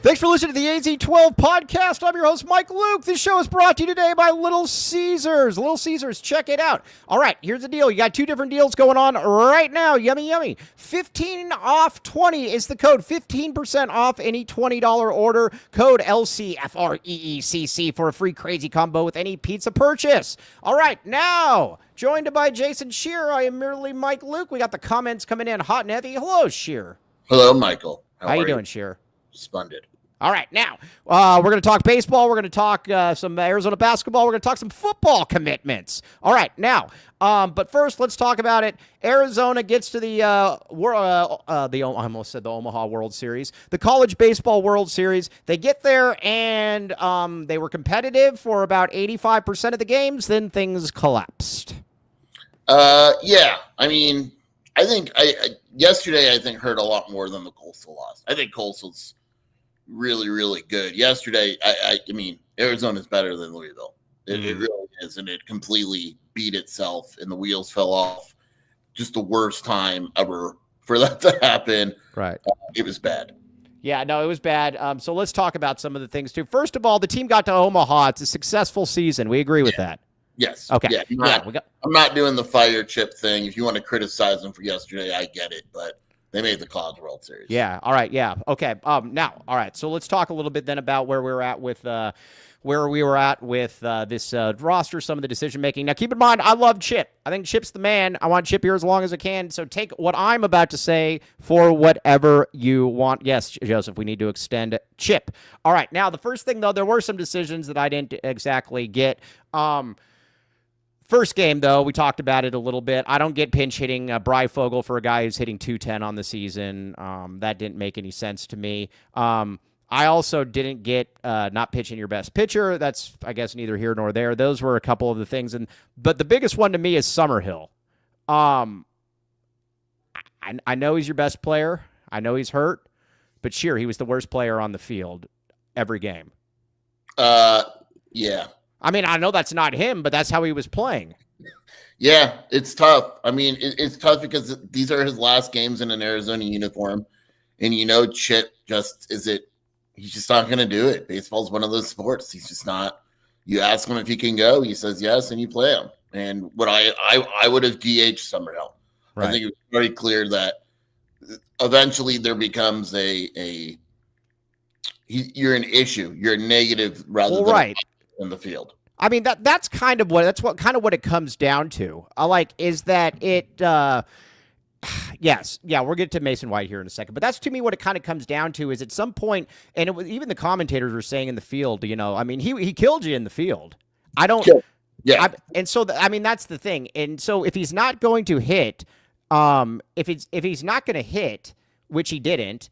Thanks for listening to the AZ12 podcast. I'm your host, Mike Luke. This show is brought to you today by Little Caesars. Little Caesars, check it out. All right, here's the deal. You got two different deals going on right now. Yummy, yummy. 15 off 20 is the code. 15% off any $20 order. Code LCFREECC for a free crazy combo with any pizza purchase. All right, now, joined by Jason Shear, I am merely Mike Luke. We got the comments coming in hot and heavy. Hello, Shear. Hello, Michael. How you doing, Shear? Splendid. All right, now, we're going to talk baseball. We're going to talk some Arizona basketball. We're going to talk some football commitments. All right, now, but first, let's talk about it. Arizona gets to the I almost said the Omaha World Series, the College Baseball World Series. They get there, and they were competitive for about 85% of the games. Then things collapsed. Yeah, I mean, I think yesterday I think hurt a lot more than the Coastal loss. I think Coastal's really, really good. Yesterday, I mean, Arizona's better than Louisville. It really is, and it completely beat itself, and the wheels fell off. Just the worst time ever for that to happen. Right. It was bad. Yeah, no, it was bad. So let's talk about some of the things, too. First of all, the team got to Omaha. It's a successful season. We agree with that. Yes. Okay. Yeah, I'm not doing the fire chip thing. If you want to criticize them for yesterday, I get it, but they made the College World Series. Yeah. All right. Yeah. Okay. Now, all right. So let's talk a little bit then about where we were at with this roster, some of the decision making. Now, keep in mind, I love Chip. I think Chip's the man. I want Chip here as long as I can. So take what I'm about to say for whatever you want. Yes, Joseph, we need to extend Chip. All right. Now, the first thing though, there were some decisions that I didn't exactly get. First game, though, we talked about it a little bit. I don't get pinch hitting Breyfogle for a guy who's hitting 210 on the season. That didn't make any sense to me. I also didn't get not pitching your best pitcher. That's, I guess, neither here nor there. Those were a couple of the things. But the biggest one to me is Summerhill. I know he's your best player. I know he's hurt. But sure, he was the worst player on the field every game. Yeah. I mean, I know that's not him, but that's how he was playing. Yeah, it's tough. I mean, it's tough because these are his last games in an Arizona uniform. And, Chip he's just not going to do it. Baseball's one of those sports. He's just not. You ask him if he can go, he says yes, and you play him. And what I would have DH Summerhill. Right. I think it was very clear that eventually there becomes you're an issue. You're a negative rather than in the field. I mean, that's kind of what it comes down to. Is that it yes. Yeah, we'll get to Mason White here in a second. But that's to me what it kind of comes down to is at some point, and it was even the commentators were saying in the field, I mean, he killed you in the field. I don't Yeah. And so that's the thing. And so if he's not going to hit, if he's not going to hit, which he didn't,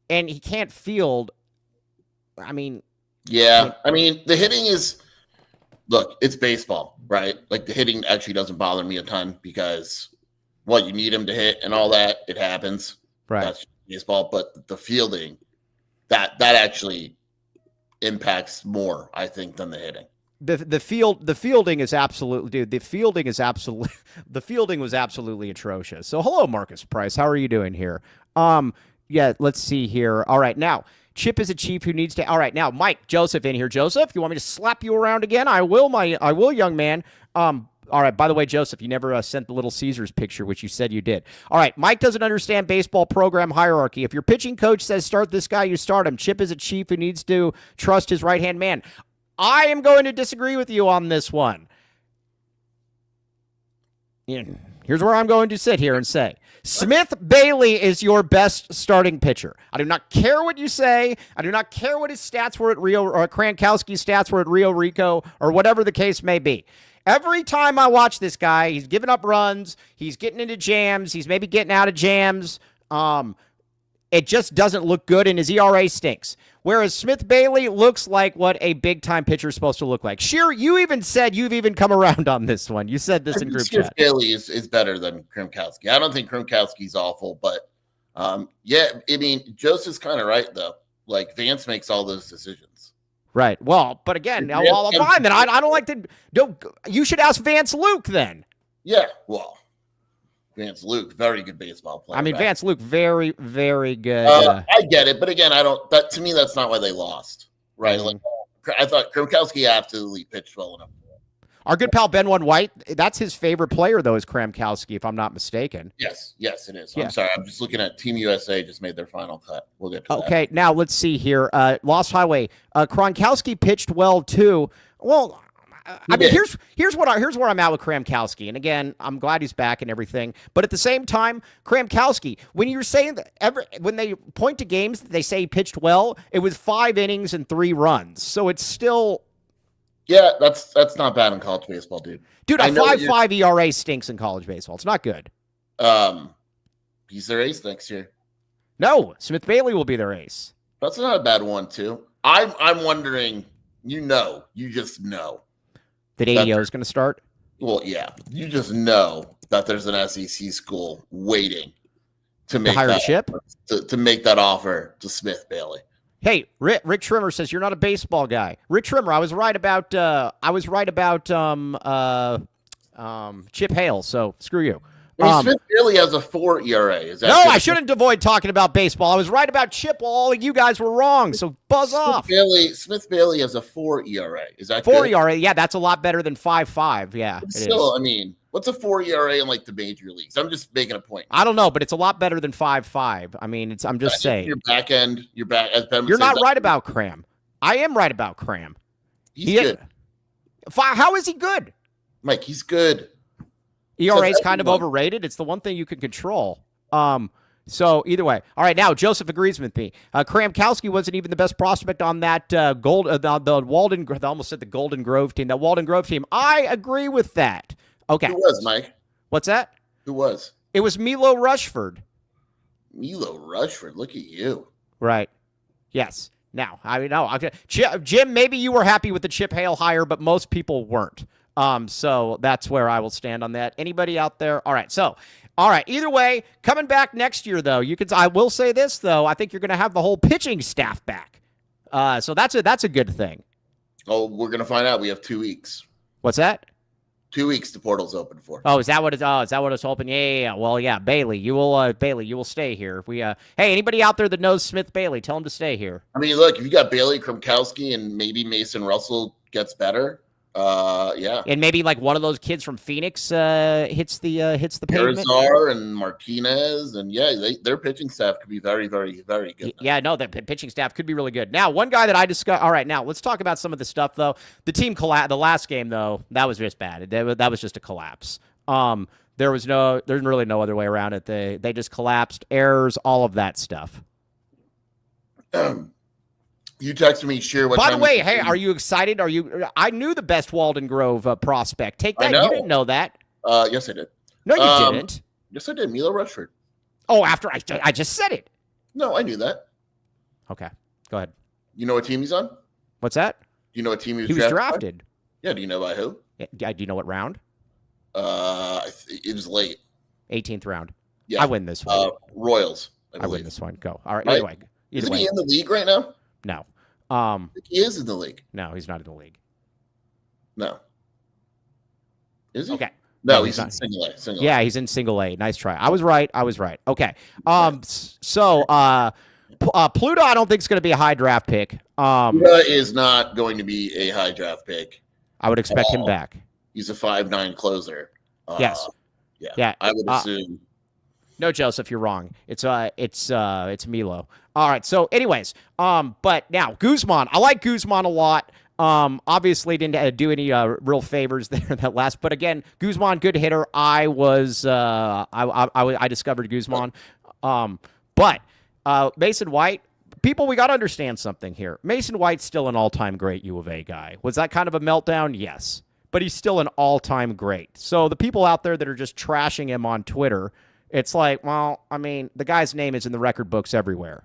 and he can't field, I mean, yeah, I mean, the hitting is, look, it's baseball, right? Like the hitting actually doesn't bother me a ton because, you need him to hit and all that, it happens. Right. That's baseball, but the fielding, that actually impacts more, I think, than the hitting. The fielding is absolutely, dude. The fielding was absolutely atrocious. So hello, Marcus Price. How are you doing here? Yeah, let's see here. All right, now. Chip is a chief who needs to. All right, now Mike Joseph in here. Joseph, you want me to slap you around again? I will, young man. All right. By the way, Joseph, you never sent the Little Caesars picture, which you said you did. All right. Mike doesn't understand baseball program hierarchy. If your pitching coach says start this guy, you start him. Chip is a chief who needs to trust his right hand man. I am going to disagree with you on this one. Here's where I'm going to sit here and say, Smith Bailey is your best starting pitcher. I do not care what you say. I do not care what his stats were at Rio, or Krankowski's stats were at Rio Rico, or whatever the case may be. Every time I watch this guy, he's giving up runs. He's getting into jams. He's maybe getting out of jams. It just doesn't look good, and his ERA stinks. Whereas Smith Bailey looks like what a big-time pitcher is supposed to look like. Sheer, you even said you've even come around on this one. You said this in group chat. Smith Bailey is better than Krankowski. I don't think Krankowski's awful, but yeah, I mean, Joseph's kind of right, though. Like, Vance makes all those decisions. Right. Well, but again, fine, then I don't like to. You should ask Vance Luke then. Yeah, well, Vance Luke, very good baseball player. I mean, Vance Luke, very, very good. I get it, but again, I don't. That to me, that's not why they lost, right? Mhm. Like, I thought Gronkowski absolutely pitched well enough. Our good pal Ben One White, that's his favorite player, though, is Kramkowski, if I'm not mistaken. Yes, it is. Yeah. I'm sorry. I'm just looking at Team USA just made their final cut. We'll get to that. Okay, now let's see here. Lost Highway. Kronkowski pitched well too. Well, I mean, here's where I'm at with Kramkowski. And again, I'm glad he's back and everything. But at the same time, Kramkowski, when you're saying that when they point to games that they say he pitched well, it was 5 innings and 3 runs. So it's still. Yeah, that's not bad in college baseball, dude. Dude, a 5.5 ERA stinks in college baseball. It's not good. He's their ace next year. No, Smith Bailey will be their ace. That's not a bad one, too. I'm wondering, you just know that ADO is going to start? Well, yeah. You just know that there's an SEC school waiting to make hire that Chip? To make that offer to Smith Bailey. Hey, Rick Trimmer says you're not a baseball guy. Rick Trimmer, I was right about Chip Hale, so screw you. Smith Bailey has a 4 ERA. Is that no, good? I shouldn't avoid talking about baseball. I was right about Chip while all of you guys were wrong, so buzz off. Smith Bailey has a 4 ERA. Is that 4 good? ERA? Yeah, that's a lot better than 5.5. Yeah, it still, is. I mean, what's a 4 ERA in like the major leagues? I'm just making a point. I don't know, but it's a lot better than 5.5. I mean, I'm just saying. Your back end, as Ben would You're say, not right about Cram. I am right about Cram. He's good. How is he good? Mike, he's good. ERA is kind of overrated. It's the one thing you can control. So either way. All right, now Joseph agrees with me. Kramkowski wasn't even the best prospect on that the Walden. I almost said the Golden Grove team. That Walden Grove team. I agree with that. Okay. Who was, Mike? What's that? Who was? It was Milo Rushford. Milo Rushford. Look at you. Right. Yes. Now, I mean, no. Jim, maybe you were happy with the Chip Hale hire, but most people weren't. So that's where I will stand on that. Anybody out there? All right. So, all right. Either way, coming back next year, though, I will say this, though. I think you're going to have the whole pitching staff back. So that's a good thing. Oh, we're going to find out. We have 2 weeks. What's that? 2 weeks the portal's open for. Oh, is that what it's open? Yeah. Well, yeah, Bailey, you will stay here. Hey, anybody out there that knows Smith Bailey, tell him to stay here. I mean, look, if you got Bailey, Kramkowski, and maybe Mason Russell gets better, yeah. And maybe like one of those kids from Phoenix hits the pavement. Arizar and Martinez, and yeah, their pitching staff could be very, very, very good. Yeah, no, the pitching staff could be really good. Now, one guy that I discussed. All right, now let's talk about some of the stuff though. The team the last game though, that was just bad. That was just a collapse. There's really no other way around it. They just collapsed, errors, all of that stuff. You texted me, sure. By the way, hey, are you excited? I knew the best Walden Grove prospect. Take that. You didn't know that. Yes, I did. No, you didn't. Yes, I did. Milo Rushford. Oh, after I just said it. No, I knew that. Okay, go ahead. You know what team he's on? What's that? Do you know what team he was drafted? Yeah. Do you know by who? Yeah, do you know what round? It was late. 18th round. Yeah. I win this one. Royals. I win this one. Go. All right. Right. Either Isn't way. he in the league right now? No. I think he is in the league. No, he's not in the league. No. Is he? Okay. No, he's in single A. Yeah, he's in single A. Nice try. I was right. Okay. So Pluto, I don't think is going to be a high draft pick. Pluto is not going to be a high draft pick. I would expect him back. He's a 5'9" closer. Yes. Yeah. I would assume. No, Joseph, you're wrong. It's Milo. All right. So, anyways, but now Guzman, I like Guzman a lot. Obviously didn't do any real favors there that last. But again, Guzman, good hitter. I discovered Guzman. But Mason White, people, we got to understand something here. Mason White's still an all-time great U of A guy. Was that kind of a meltdown? Yes. But he's still an all-time great. So the people out there that are just trashing him on Twitter, it's like, well, I mean, the guy's name is in the record books everywhere.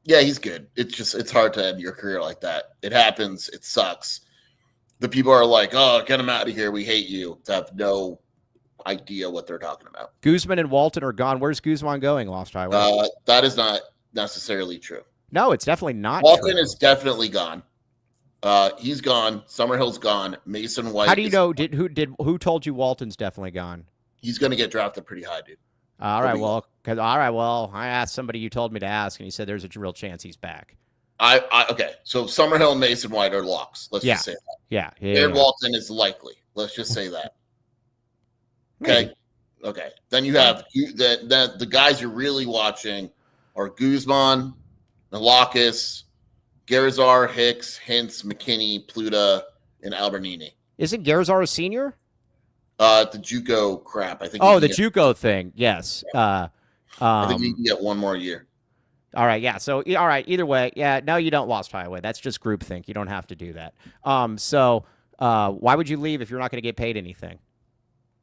Yeah, he's good. It's hard to end your career like that. It happens. It sucks. The people are like, oh, get him out of here. We hate you. To have no idea what they're talking about. Guzman and Walton are gone. Where's Guzman going, Lost Highway? That is not necessarily true. No, it's definitely not Walton true. is definitely gone. He's gone. Summerhill's gone. Mason White. How do you know? Who told you Walton's definitely gone? He's going to get drafted pretty high, dude. All right, well, I asked somebody you told me to ask, and he said there's a real chance he's back. Okay. So Summerhill and Mason White are locks. Let's just say that. Yeah. Aaron Walton is likely. Let's just say that. Okay. Maybe. Okay. Then you have the guys you're really watching are Guzman, Nalakis, Garazar, Hicks, Hintz, McKinney, Pluta, and Albernini. Isn't Garazar a senior? The JUCO crap. I think. Oh, the JUCO thing. Yes. I think you can get one more year. All right. Yeah. So, all right. Either way. Yeah. No, you don't lost highway. That's just groupthink. You don't have to do that. So, why would you leave if you're not going to get paid anything?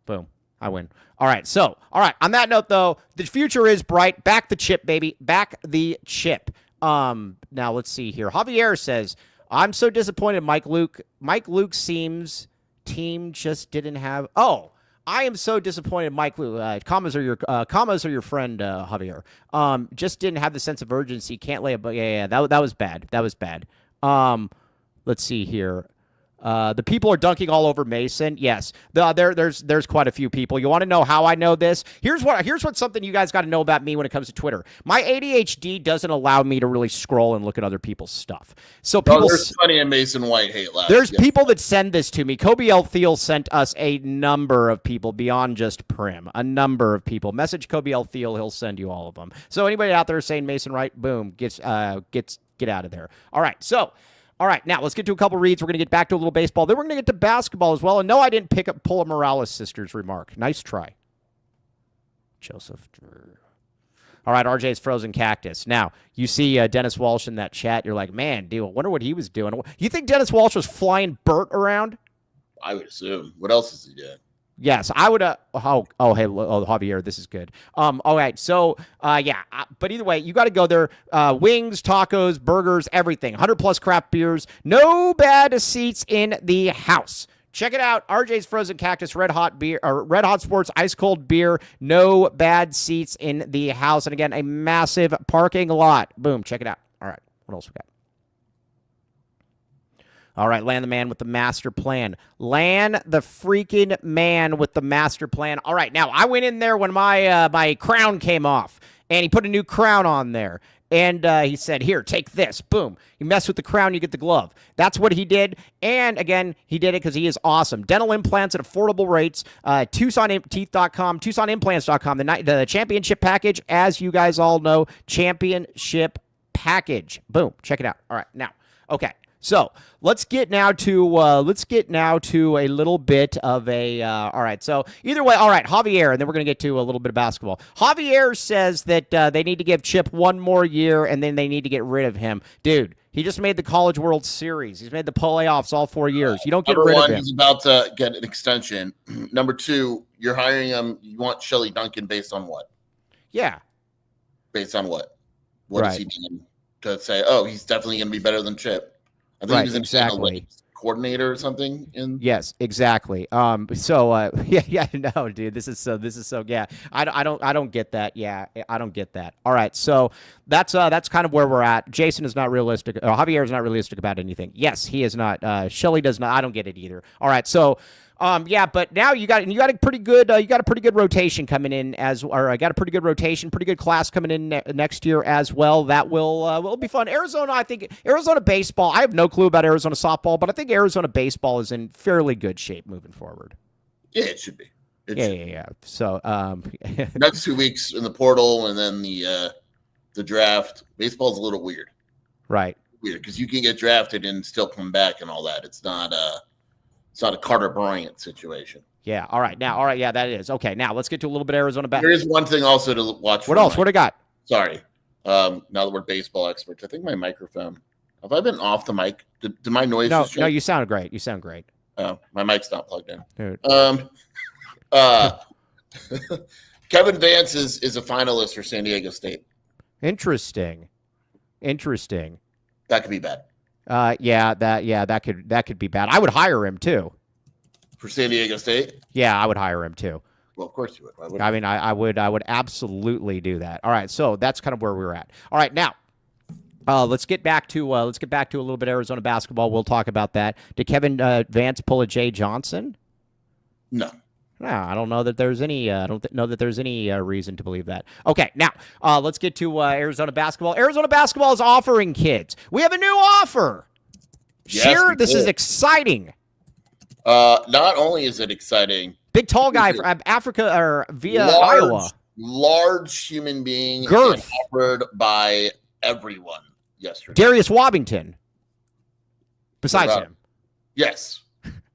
Boom. I win. All right. So, all right. On that note, though, the future is bright. Back the chip, baby. Back the chip. Now let's see here. Javier says, "I'm so disappointed, Mike Luke. Mike Luke seems team just didn't have." Oh, I am so disappointed, Mike Luke. Commas are your friend, Javier. Just didn't have the sense of urgency. Can't lay a. Yeah. That was bad. That was bad. Let's see here. The people are dunking all over Mason. Yes, there's quite a few people. You want to know how I know this? Here's what something you guys got to know about me when it comes to Twitter. My ADHD doesn't allow me to really scroll and look at other people's stuff. So there's plenty of Mason White hate left. There's people that send this to me. Kobe L. Thiel sent us a number of people beyond just Prim. A number of people. Message Kobe L. Thiel. He'll send you all of them. So anybody out there saying Mason White, boom, get out of there. All right, so. All right, now let's get to a couple reads. We're going to get back to a little baseball. Then we're going to get to basketball as well. And no, I didn't pick up Paula Morales' sister's remark. Nice try. Joseph. All right, RJ's Frozen Cactus. Now, you see Dennis Walsh in that chat. You're like, man, dude, I wonder what he was doing. You think Dennis Walsh was flying Bert around? I would assume. What else is he doing? Yes, I would. Javier, this is good. All right, so but either way, you got to go there. Wings, tacos, burgers, everything. 100+ craft beers. No bad seats in the house. Check it out. RJ's Frozen Cactus, Red Hot beer, or Red Hot Sports ice cold beer. No bad seats in the house, and again, a massive parking lot. Boom. Check it out. All right, what else we got? All right, Land the man with the master plan. Land the freaking man with the master plan. All right, now I went in there when my crown came off, and he put a new crown on there. And he said, here, take this. Boom. You mess with the crown, you get the glove. That's what he did. And, again, he did it because he is awesome. Dental implants at affordable rates. TucsonTeeth.com, TucsonImplants.com. The championship package, as you guys all know, championship package. Boom. Check it out. All right, now, okay. So let's get now to a little bit of a all right. So either way, all right, Javier, and then we're going to get to a little bit of basketball. Javier says that they need to give Chip one more year, and then they need to get rid of him. Dude, he just made the College World Series. He's made the playoffs all 4 years. You don't get rid of him. He's about to get an extension. Number 2, you're hiring him. You want Shelly Duncan based on what? Yeah. Based on what? What is he doing to say? Oh, he's definitely going to be better than Chip. I think he was exactly coordinator or something. Yes, exactly. No, dude, this is so. Yeah, I don't get that. Yeah, I don't get that. All right, so that's kind of where we're at. Jason is not realistic. Javier is not realistic about anything. Yes, he is not. Shelly does not. I don't get it either. All right, so. But now you got a pretty good rotation coming in I got a pretty good rotation, pretty good class coming in next year as well. That will be fun. Arizona, I think Arizona baseball. I have no clue about Arizona softball, but I think Arizona baseball is in fairly good shape moving forward. Yeah, it should be. Yeah. So next 2 weeks in the portal and then the draft. Baseball's a little weird. Right. Weird because you can get drafted and still come back and all that. It's not a Carter Bryant situation. Yeah. All right. Yeah, that is. Okay. Now let's get to a little bit of Arizona back. There is one thing also to watch. What else? What do I got? Sorry. Now that we're baseball experts, I think my microphone. Have I been off the mic? Did my noise? No. You sound great. Oh, my mic's not plugged in. Dude. Kevin Vance is a finalist for San Diego State. Interesting. That could be bad. That could be bad. I would hire him too. For San Diego State? Yeah, I would hire him too. Well, of course you would. I mean, I would absolutely do that. All right, so that's kind of where we're at. All right, now let's get back to a little bit of Arizona basketball. We'll talk about that. Did Kevin Vance pull a Jay Johnson? No. No, I don't know that there's any. I don't know that there's any reason to believe that. Okay, now let's get to Arizona basketball. Arizona basketball is offering kids. We have a new offer. Yes, Sheer, we this do. is exciting. Not only is it exciting, Big tall guy from Africa or via Iowa. large human being, Girth. and offered by everyone yesterday. Darius Wobbington. Besides him. Yes.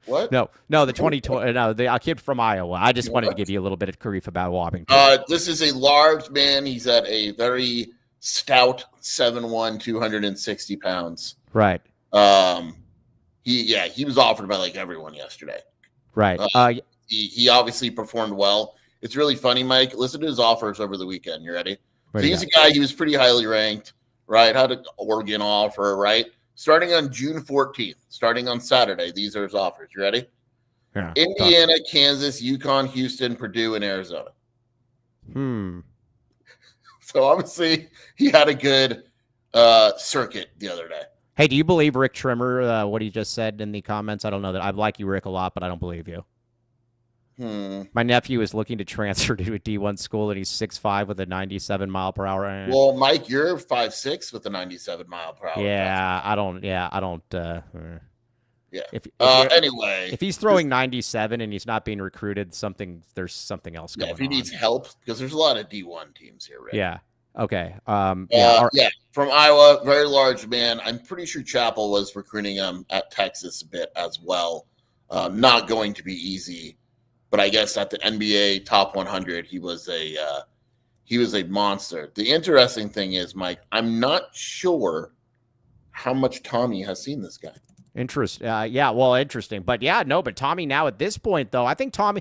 What? No, the 2020. No, the kid from Iowa. I just wanted to give you a little bit of grief about Wobbington. This is a large man. He's at a very stout 7'1", 260 pounds. Right. He was offered by like everyone yesterday. Right. He obviously performed well. It's really funny, Mike. Listen to his offers over the weekend. You ready? So he's a guy. He was pretty highly ranked, right? Had an Oregon offer, right? Starting on June 14th, starting on Saturday. These are his offers. You ready? Yeah. Indiana, Kansas, UConn, Houston, Purdue, and Arizona. So obviously he had a good circuit the other day. Hey, do you believe Rick Trimmer, what he just said in the comments? I don't know that. I like you, Rick, a lot, but I don't believe you. My nephew is looking to transfer to a D1 school, and he's 6'5" with a 97 mile per hour. Well, Mike, you're 5'6" with a 97 mile per hour. Yeah, I don't. Yeah. Anyway, if he's throwing 97 and he's not being recruited, there's something else going on. If he needs help, because there's a lot of D1 teams here, right? Yeah. Okay. From Iowa, very large man. I'm pretty sure Chappell was recruiting him at Texas a bit as well. Not going to be easy, but I guess at the NBA top 100, he was a monster. The interesting thing is, Mike, I'm not sure how much Tommy has seen this guy. Interesting. Interesting. But but Tommy now at this point, though, I think Tommy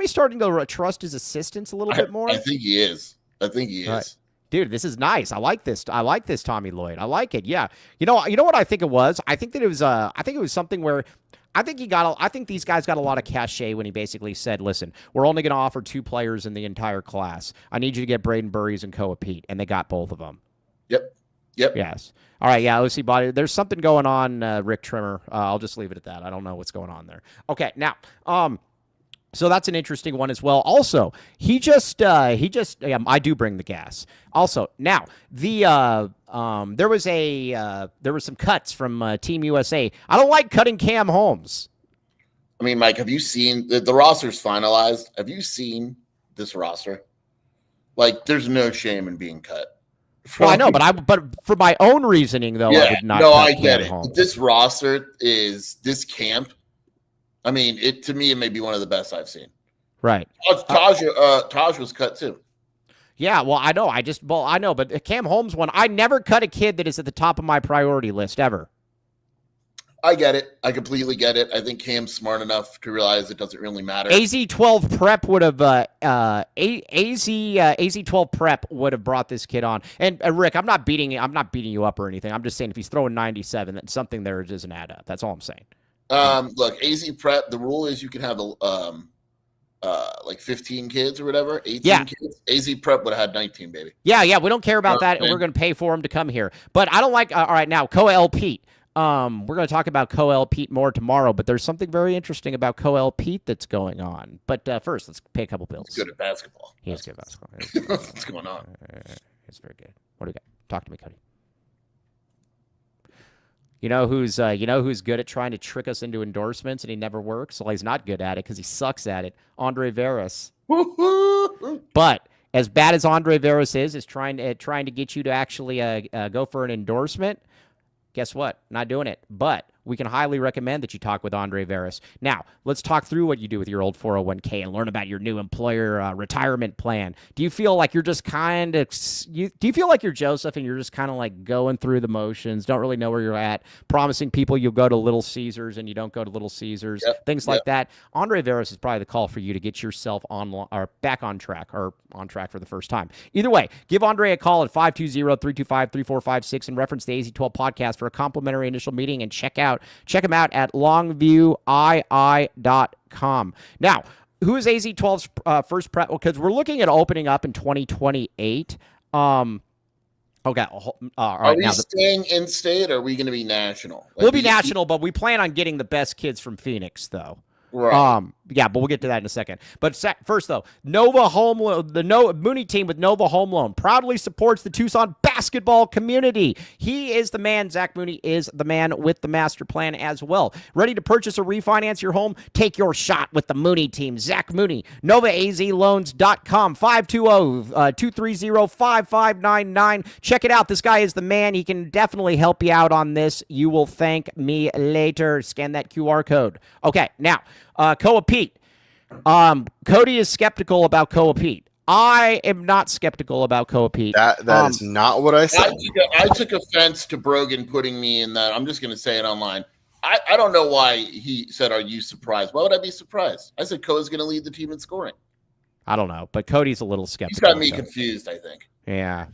starting to trust his assistants a little bit more. I think he is. Right. Dude, this is nice. I like this. Tommy Lloyd. I like it. Yeah. You know what I think it was? I think that it was something where I think these guys got a lot of cachet when he basically said, listen, we're only going to offer 2 players in the entire class. I need you to get Braden Burries and Koa Pete. And they got both of them. Yep. Yes. All right. Yeah. OC Body. There's something going on, Rick Trimmer. I'll just leave it at that. I don't know what's going on there. Okay. Now, so that's an interesting one as well. Also, I do bring the gas. Also, now there was some cuts from Team USA. I don't like cutting Cam Holmes. I mean, Mike, have you seen the roster's finalized? Have you seen this roster? Like, there's no shame in being cut. Well, I know, but for my own reasoning, though, I would not. No, I get Cam it. Holmes. This roster is this camp. I mean, to me, it may be one of the best I've seen. Right. Taj was cut too. Yeah, well, I know. But the Cam Holmes one, I never cut a kid that is at the top of my priority list ever. I get it. I completely get it. I think Cam's smart enough to realize it doesn't really matter. AZ12 prep would have AZ12 prep would have brought this kid on. And Rick, I'm not beating you up or anything. I'm just saying if he's throwing 97, that something there doesn't add up. That's all I'm saying. Look, AZ prep. The rule is you can have like 15 kids or whatever, 18 kids. AZ prep would have had 19, baby. Yeah. We don't care about that, and we're going to pay for him to come here. But I don't like. All right, now Coel Pete. We're going to talk about Coel Pete more tomorrow, but there's something very interesting about Coel Pete that's going on. But first, let's pay a couple bills. He's good at basketball. He is good at basketball. What's going on? It's very good. What do you got? Talk to me, Cody. You know who's good at trying to trick us into endorsements and he never works? Well, he's not good at it because he sucks at it. Andre Veras. But as bad as Andre Veras is trying to get you to actually go for an endorsement. Guess what? Not doing it. But we can highly recommend that you talk with Andre Veras. Now, let's talk through what you do with your old 401k and learn about your new employer retirement plan. Do you feel like you're just do you feel like you're Joseph and you're just kind of like going through the motions, don't really know where you're at, promising people you'll go to Little Caesars and you don't go to Little Caesars, things like that? Andre Veras is probably the call for you to get yourself back on track or on track for the first time. Either way, give Andre a call at 520-325-3456 and reference the AZ12 podcast for a complimentary initial meeting and check him out at longviewii.com. Now, who is AZ12's first prep? Because we're looking at opening up in 2028. Okay. All right, are we staying in state or are we going to be national? We'll be national, but we plan on getting the best kids from Phoenix, though. Right. Yeah, but we'll get to that in a second. But first, though, Nova Home Loan, Mooney team with Nova Home Loan proudly supports the Tucson basketball community. He is the man. Zach Mooney is the man with the master plan as well. Ready to purchase or refinance your home? Take your shot with the Mooney team. Zach Mooney, NovaAZLoans.com, 520-230-5599. Check it out. This guy is the man. He can definitely help you out on this. You will thank me later. Scan that QR code. Okay, now, Koa Pete. Cody is skeptical about Koa Pete. I am not skeptical about Koa Pete. That is not what I said. I took offense to Brogan putting me in that. I'm just going to say it online. I don't know why he said, "Are you surprised?" Why would I be surprised? I said Koa's going to lead the team in scoring. I don't know, but Cody's a little skeptical. He's got me confused, I think. Yeah.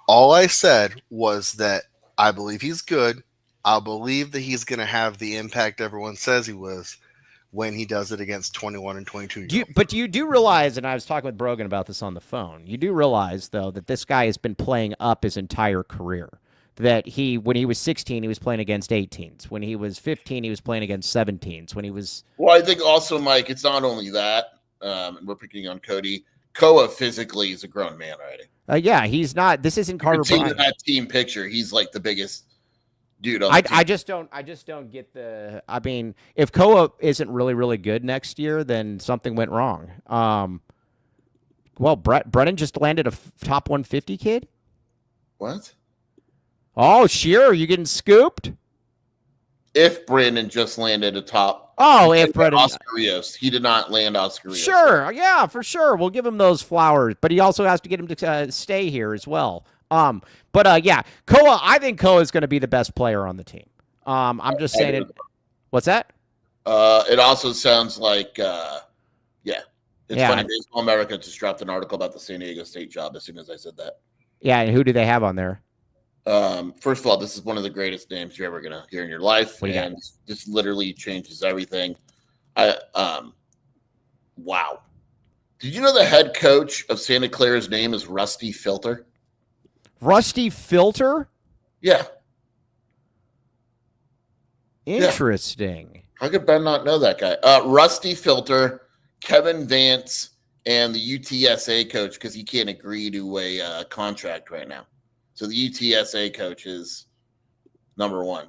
All I said was that I believe he's good. I believe that he's going to have the impact everyone says he was when he does it against 21 and 22. But you do realize, and I was talking with Brogan about this on the phone, you do realize, though, that this guy has been playing up his entire career. That when he was 16, he was playing against 18s. When he was 15, he was playing against 17s. When he was... Well, I think also, Mike, it's not only that. We're picking on Cody. Koa physically is a grown man already. Yeah, he's not... This isn't Carter Bryant. In that team picture, he's like the biggest... Dude, I just don't get the. I mean, if Koa isn't really, really good next year, then something went wrong. Well, Brennan just landed a top 150 kid. What? Oh, sure, you getting scooped? If Brandon just landed a top. Oh, if Brennan. Oscar Rios, he did not land Oscar Rios. Sure, yeah, for sure, we'll give him those flowers, but he also has to get him to stay here as well. Yeah, Koa. I think Koa is going to be the best player on the team. I'm just saying it. What's that? It also sounds like, it's funny. Baseball America just dropped an article about the San Diego State job as soon as I said that. Yeah, and who do they have on there? First of all, this is one of the greatest names you're ever going to hear in your life, and this literally changes everything. Wow. Did you know the head coach of Santa Clara's name is Rusty Filter? Rusty Filter? Yeah. Interesting. Yeah. How could Ben not know that guy? Rusty Filter, Kevin Vance, and the UTSA coach, because he can't agree to a contract right now. So the UTSA coach is number one.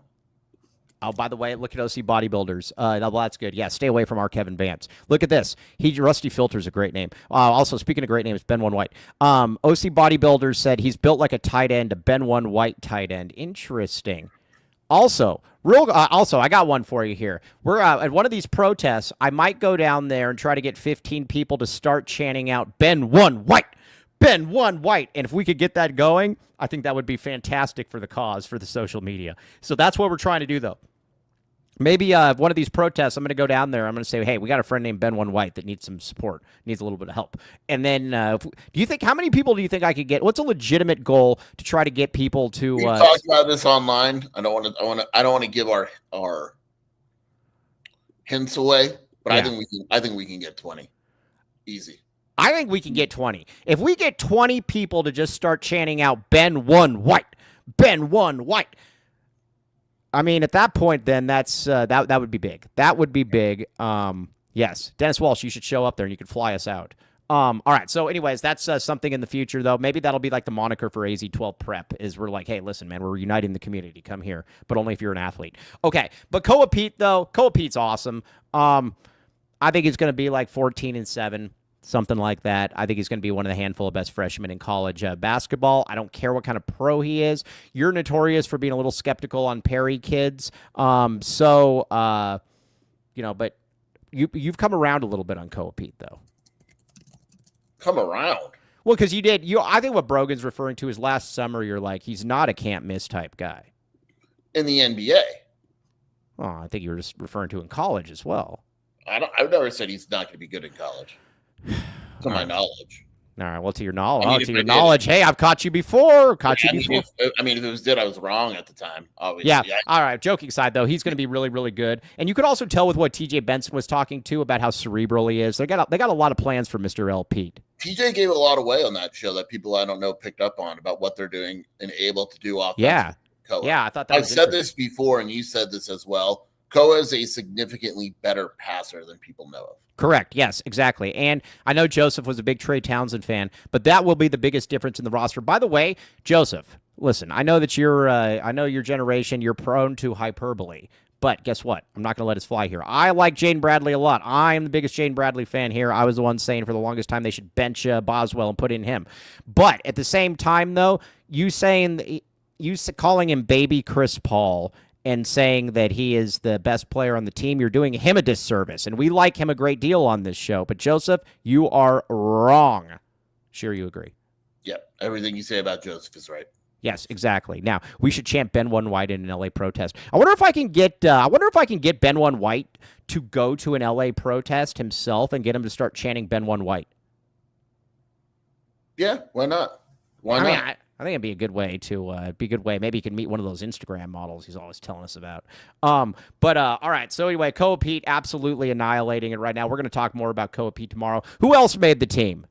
Oh, by the way, look at OC Bodybuilders. Well, that's good. Yeah, stay away from our Kevin Vance. Look at this. Rusty Filter's a great name. Also, speaking of great names, Ben One White. OC Bodybuilders said he's built like a tight end, a Ben One White tight end. Interesting. Also, I got one for you here. We're at one of these protests. I might go down there and try to get 15 people to start chanting out Ben One White. Ben One White. And if we could get that going, I think that would be fantastic for the cause, for the social media. So that's what we're trying to do, though. Maybe one of these protests, I'm going to go down there. I'm going to say, hey, we got a friend named Ben One White that needs some support, needs a little bit of help. And then do you think, how many people do you think I could get? What's a legitimate goal to try to get people to we talked about this online. I don't want to give our hints away, but yeah. I think we can get 20. Easy. I think we can get 20. If we get 20 people to just start chanting out Ben One White, Ben One White. I mean, at that point, then that's that would be big. That would be big. Yes, Dennis Walsh, you should show up there and you could fly us out. All right. So, anyways, that's something in the future, though. Maybe that'll be like the moniker for AZ12 Prep. Is we're like, hey, listen, man, we're uniting the community. Come here, but only if you're an athlete. Okay, but Koa Pete though, Koa Pete's awesome. I think it's going to be like 14-7. Something like that. I think he's going to be one of the handful of best freshmen in college basketball. I don't care what kind of pro he is. You're notorious for being a little skeptical on Perry kids. But you've come around a little bit on Koa Pete, though. Come around? Well, because you did. I think what Brogan's referring to is last summer, you're like, he's not a can't miss type guy. In the NBA? Oh, I think you were just referring to in college as well. I've never said he's not going to be good in college. To my knowledge. All right. Well, to your knowledge. Hey, I've caught you before. If it was good, I was wrong at the time. Obviously. Yeah. All right. Joking aside, though, he's going to be really, really good. And you could also tell with what TJ Benson was talking to about how cerebral he is. They got a lot of plans for Mr. L. Pete. TJ gave a lot away on that show that people I don't know picked up on about what they're doing and able to do offense. Yeah. Yeah. I thought that I've said this before, and you said this as well. Koa is a significantly better passer than people know of. Correct. Yes, exactly. And I know Joseph was a big Trey Townsend fan, but that will be the biggest difference in the roster. By the way, Joseph, listen, I know that I know your generation, you're prone to hyperbole. But guess what? I'm not going to let us fly here. I like Jaden Bradley a lot. I am the biggest Jaden Bradley fan here. I was the one saying for the longest time they should bench Boswell and put in him. But at the same time, though, you calling him baby Chris Paul and saying that he is the best player on the team, you're doing him a disservice. And we like him a great deal on this show. But, Joseph, you are wrong. Sure, you agree. Yep. Everything you say about Joseph is right. Yes, exactly. Now we should chant Ben One White in an LA protest. I wonder if I can get Ben One White to go to an LA protest himself and get him to start chanting Ben One White. Yeah, why not? Why I not? mean, I think it'd be a good way to Maybe he can meet one of those Instagram models he's always telling us about. All right. So anyway, Koa Pete absolutely annihilating it right now. We're going to talk more about Koa Pete tomorrow. Who else made the team?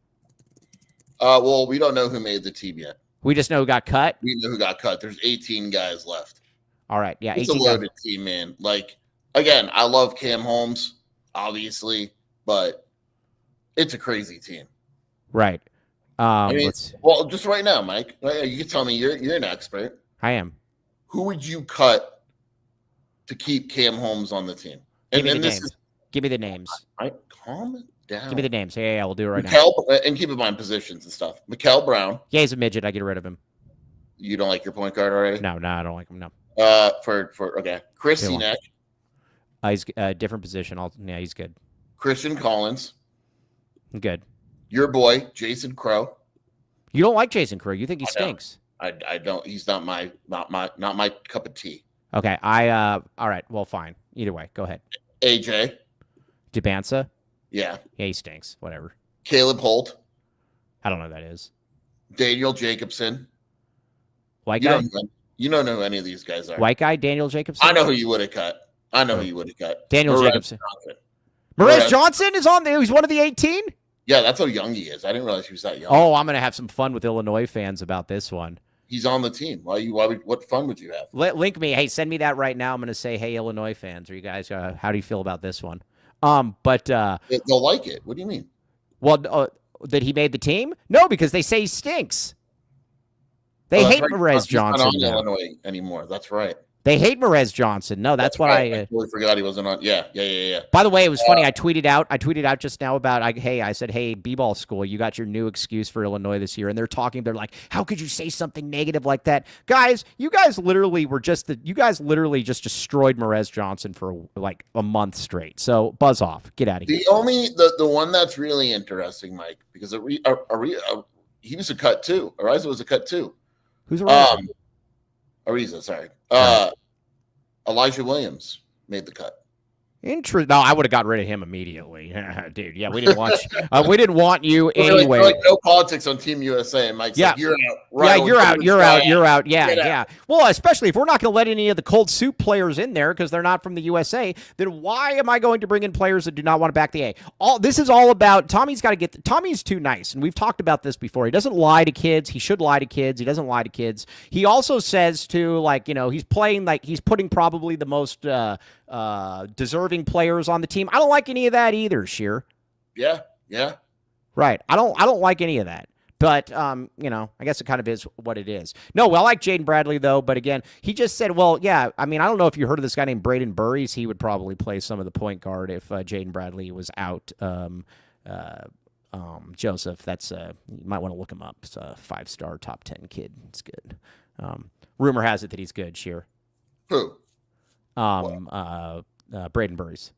Well, we don't know who made the team yet. We just know who got cut. We know who got cut. There's 18 guys left. All right. Yeah. It's a loaded team, man. Like, again, I love Cam Holmes, obviously, but it's a crazy team. Right. I mean, well, just right now, Mike, you can tell me you're an expert. I am. Who would you cut to keep Cam Holmes on the team? Give me the names. Right, calm it down. Give me the names. Yeah, we'll do it right now. And keep in mind positions and stuff. Mikael Brown. Yeah, he's a midget. I get rid of him. You don't like your point guard already? No, I don't like him. No. Okay, Chris Sinek. He's a different position. He's good. Christian Collins. Good. Your boy Jason Crow. You don't like Jason Crow. You think he stinks. I don't. He's not my cup of tea. Okay. All right. Well, fine. Either way, go ahead. AJ. Debansa. Yeah. Yeah, he stinks. Whatever. Caleb Holt. I don't know who that is. Daniel Jacobson. White guy? You don't know who any of these guys are. White guy, Daniel Jacobson? I know who you would have cut. Daniel Jacobson. Morez Johnson is on there. He's one of the 18? Yeah, that's how young he is. I didn't realize he was that young. Oh, I'm going to have some fun with Illinois fans about this one. He's on the team. What fun would you have? Link me. Hey, send me that right now. I'm going to say, hey, Illinois fans, are you guys, how do you feel about this one? But they'll like it. What do you mean? Well, that he made the team? No, because they say he stinks. They hate Morez Johnson. He's not on Illinois anymore. That's right. They hate Morez Johnson. No, that's what right. I totally forgot he wasn't on. Yeah. By the way, it was funny. I tweeted out just now about, I said, hey, B-ball school, you got your new excuse for Illinois this year. And they're like, how could you say something negative like that? Guys, you guys literally just destroyed Morez Johnson for like a month straight. So buzz off. Get out of here. The one that's really interesting, Mike, because he was a cut too. Ariza was a cut too. Who's Ariza? Ariza, sorry. Elijah Williams made the cut. Interesting. No, I would have got rid of him immediately, dude. Yeah, we didn't want you anyway. Like no politics on Team USA. And Mike's like, you're out. Right, you're out. Yeah. Well, especially if we're not going to let any of the cold soup players in there because they're not from the USA, then why am I going to bring in players that do not want to back the A? This is all about Tommy's too nice, and we've talked about this before. He doesn't lie to kids. He should lie to kids. He doesn't lie to kids. He also says he's playing like he's putting probably the most deserving players on the team. I don't like any of that either, Sheer. Yeah. Right. I don't like any of that. But I guess it kind of is what it is. No, well, I like Jaden Bradley though, but again, he just said, well, yeah, I mean, I don't know if you heard of this guy named Braden Burries. He would probably play some of the point guard if Jaden Bradley was out. Joseph, that's you might want to look him up. It's a 5-star top 10 kid. It's good. Rumor has it that he's good, Sheer. Who? Braden Burries.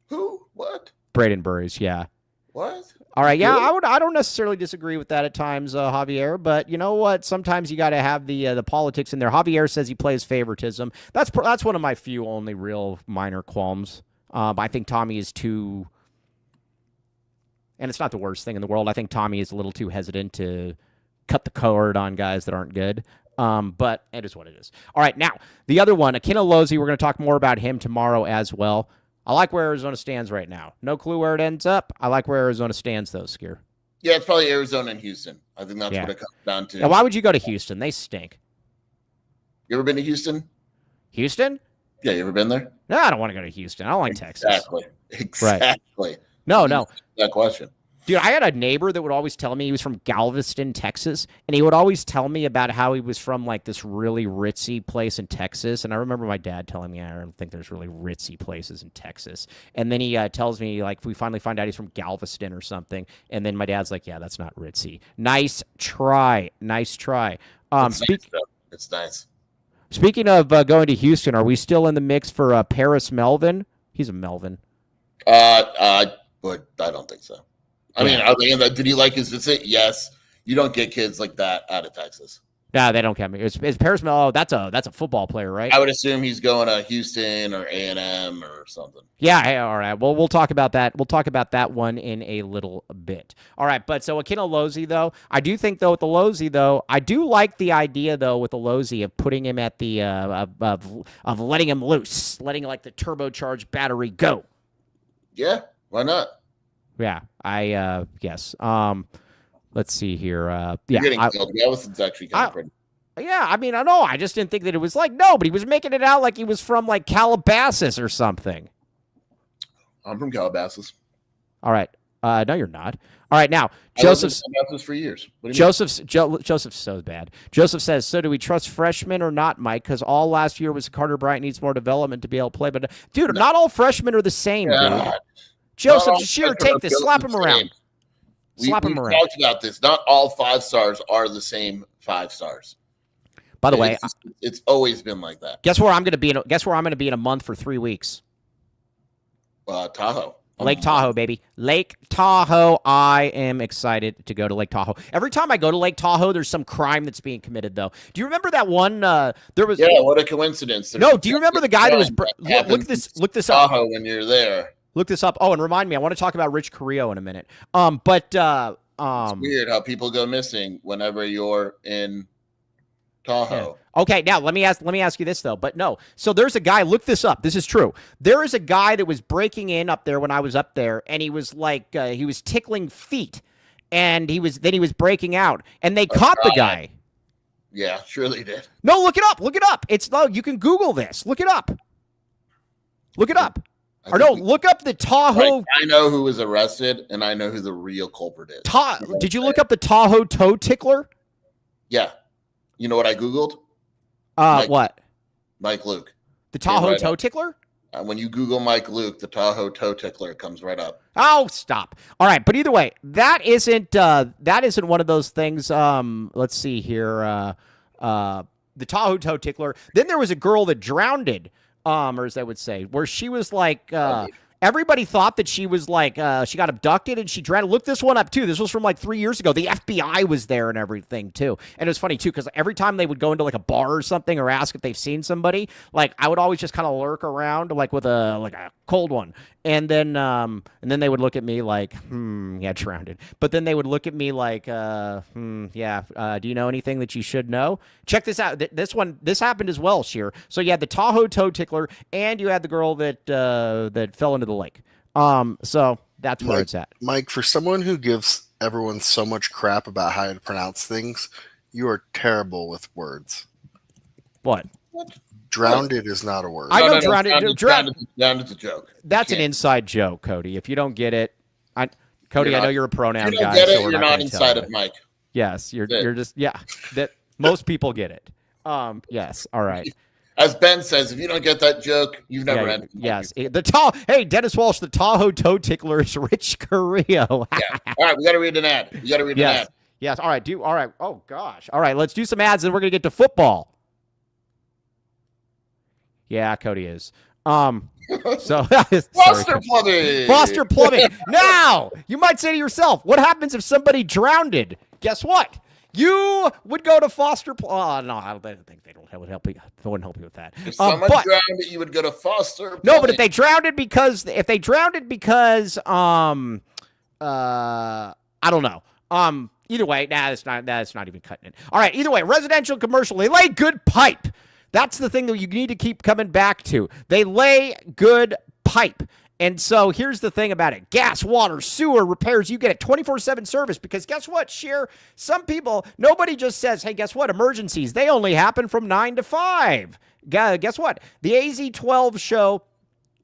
Who? What? Braden Burries, yeah. What? All right, yeah, I don't necessarily disagree with that at times, Javier, but you know what? Sometimes you got to have the politics in there. Javier says he plays favoritism. That's one of my few only real minor qualms. I think Tommy is too, and it's not the worst thing in the world. I think Tommy is a little too hesitant to cut the cord on guys that aren't good. But it is what it is. All right, now, the other one, Akina Lozzi, we're going to talk more about him tomorrow as well. I like where Arizona stands right now. No clue where it ends up. I like where Arizona stands, though, Skier. Yeah, it's probably Arizona and Houston. I think that's what it comes down to. Now, why would you go to Houston? They stink. You ever been to Houston? Houston? Yeah, you ever been there? No, I don't want to go to Houston. I don't like Texas. Exactly. No. That question. Dude, I had a neighbor that would always tell me he was from Galveston, Texas, and he would always tell me about how he was from like this really ritzy place in Texas. And I remember my dad telling me, I don't think there's really ritzy places in Texas. And then he tells me, like, we finally find out he's from Galveston or something. And then my dad's like, yeah, that's not ritzy. Nice try. It's nice. Speaking of going to Houston, are we still in the mix for Paris Melvin? He's a Melvin. But I don't think so. I mean, did he like his visit? Yes. You don't get kids like that out of Texas. No, they don't count me. It's Paris Melvin. Oh, that's a football player, right? I would assume he's going to Houston or A&M or something. Yeah. Hey, all right. Well, we'll talk about that. We'll talk about that one in a little bit. All right. But so Akin Olozie, though, I do think though with Olozie, though, I do like the idea though with Olozie of putting him at the of letting him loose, letting like the turbocharged battery go. Yeah. Why not? Yeah, I guess. Let's see here. You're getting killed. Galveston's actually kind of pretty. Yeah, I mean, I know. I just didn't think that it was like no, but he was making it out like he was from like Calabasas or something. I'm from Calabasas. All right. No, you're not. All right, now Joseph's Calabasas for years. Joseph's so bad. Joseph says, "So do we trust freshmen or not, Mike? Because all last year was Carter Bryant needs more development to be able to play. But dude, not all freshmen are the same, dude. Joseph, Shashir, take this. Slap him around. Slap him around. We talked about this. Not all 5 stars are the same 5 stars. By the way, it's always been like that. Guess where I'm going to be? Guess where I'm going to be in a month for 3 weeks? Tahoe. Lake Tahoe, baby. Lake Tahoe. I am excited to go to Lake Tahoe. Every time I go to Lake Tahoe, there's some crime that's being committed, though. Do you remember that one? There was. Yeah, what a coincidence. No, do you remember the guy that was? Look this up. Tahoe when you're there. Look this up. Oh, and remind me, I want to talk about Rich Carrillo in a minute. It's weird how people go missing whenever you're in Tahoe. Yeah. Okay, now let me ask you this though. But no, so there's a guy. Look this up. This is true. There is a guy that was breaking in up there when I was up there, and he was like he was tickling feet, and he was breaking out, and they caught the guy. Yeah, sure they did. No, look it up. Look it up. You can Google this. Look it up. Look it up. Look up the Tahoe. Right, I know who was arrested, and I know who the real culprit is. Did you look up the Tahoe toe tickler? Yeah. You know what I Googled? What? Mike Luke. The Tahoe toe tickler? When you Google Mike Luke, the Tahoe toe tickler comes right up. Oh, stop. All right, but either way, that isn't one of those things. Let's see here. The Tahoe toe tickler. Then there was a girl that drowned. Or as they would say, where she was like, everybody thought that she was like, she got abducted and she drowned. Look this one up too. This was from like 3 years ago. The FBI was there and everything too. And it was funny too, because every time they would go into like a bar or something or ask if they've seen somebody, like I would always just kind of lurk around like with a cold one. And then they would look at me like, yeah, drowned. But then they would look at me like, yeah, do you know anything that you should know? Check this out. This happened as well, Sheer. So you had the Tahoe toe tickler, and you had the girl that fell into the lake. So that's where it's at. Mike, for someone who gives everyone so much crap about how to pronounce things, you are terrible with words. What? Drowned is not a word. I know drowned. Drowned is a joke. That's an inside joke, Cody. If you don't get it, Cody, I know you're a pronoun guy. If you don't get it, you're not inside of Mike. Yes, you're just that most people get it. Yes, all right. As Ben says, if you don't get that joke, you've never had. Yes, Hey, Dennis Walsh, the Tahoe toe tickler is Rich Carrillo. Yeah. All right, we got to read an ad. An ad. Yes. All right. All right. Oh gosh. All right. Let's do some ads, and we're gonna get to football. Yeah, Cody is. So Foster Plumbing. Foster Plumbing. Now, you might say to yourself, what happens if somebody drowned? Guess what? You would go to Foster. No, I don't think they wouldn't help you. They wouldn't help you with that. If someone drowned, you would go to Foster Plumbing. No, but if they drowned because I don't know. Either way, that's not even cutting it. All right. Either way, residential, commercial, they lay good pipe. That's the thing that you need to keep coming back to. They lay good pipe. And so here's the thing about it. Gas, water, sewer, repairs, you get a 24/7 service because guess what, Sheer? Some people, nobody just says, hey, guess what? Emergencies, they only happen from 9 to 5. Guess what? The AZ12 show,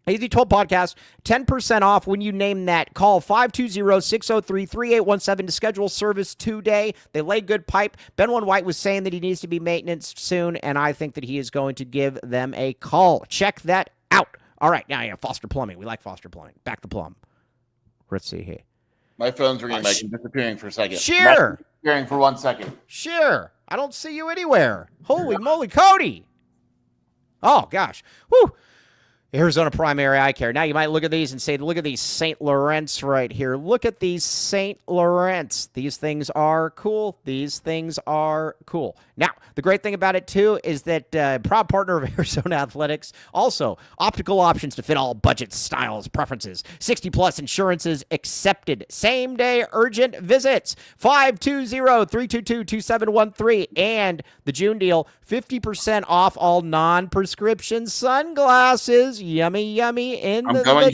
AZ12 podcast, 10% off when you name that. Call 520-603-3817 to schedule service today. They lay good pipe. Ben White was saying that he needs to be maintenance soon, and I think that he is going to give them a call. Check that out. All right, now, yeah, Foster Plumbing. We like Foster Plumbing. Back the plum. Let's see here. My phone's ringing back. I'm disappearing for a second. Sure. Disappearing for 1 second. Sure. I don't see you anywhere. Holy moly, Cody. Oh, gosh. Whew. Arizona Primary Eye Care. Now, you might look at these and say, look at these St. Laurents right here. Look at these St. Laurents. These things are cool. These things are cool. Now, the great thing about it, too, is that proud partner of Arizona Athletics, also optical options to fit all budgets, styles, preferences. 60-plus insurances accepted. Same-day urgent visits. 520-322-2713. And the June deal, 50% off all non-prescription sunglasses. Yummy, yummy. I'm going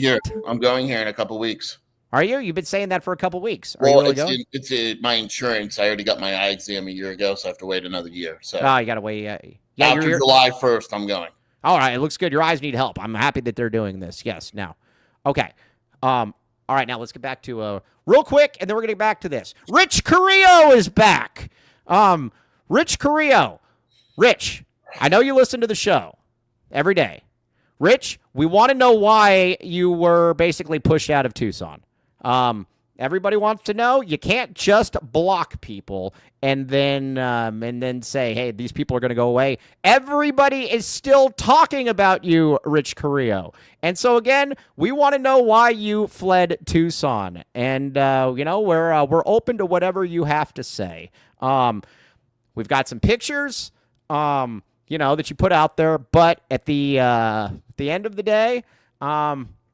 here in a couple weeks. Are you? You've been saying that for a couple weeks. Are you really going? It's my insurance. I already got my eye exam a year ago, so I have to wait another year. So you got to wait. Yeah, after July 1st, I'm going. All right, it looks good. Your eyes need help. I'm happy that they're doing this. Yes. Now, okay. All right, now let's get back to real quick, and then we're going to get back to this. Rich Carrillo is back. Rich Carrillo. Rich, I know you listen to the show every day. Rich, we want to know why you were basically pushed out of Tucson. Everybody wants to know. You can't just block people and then say, hey, these people are going to go away. Everybody is still talking about you, Rich Carrillo. And so, again, we want to know why you fled Tucson. And, we're open to whatever you have to say. We've got some pictures, that you put out there. But at the end of the day,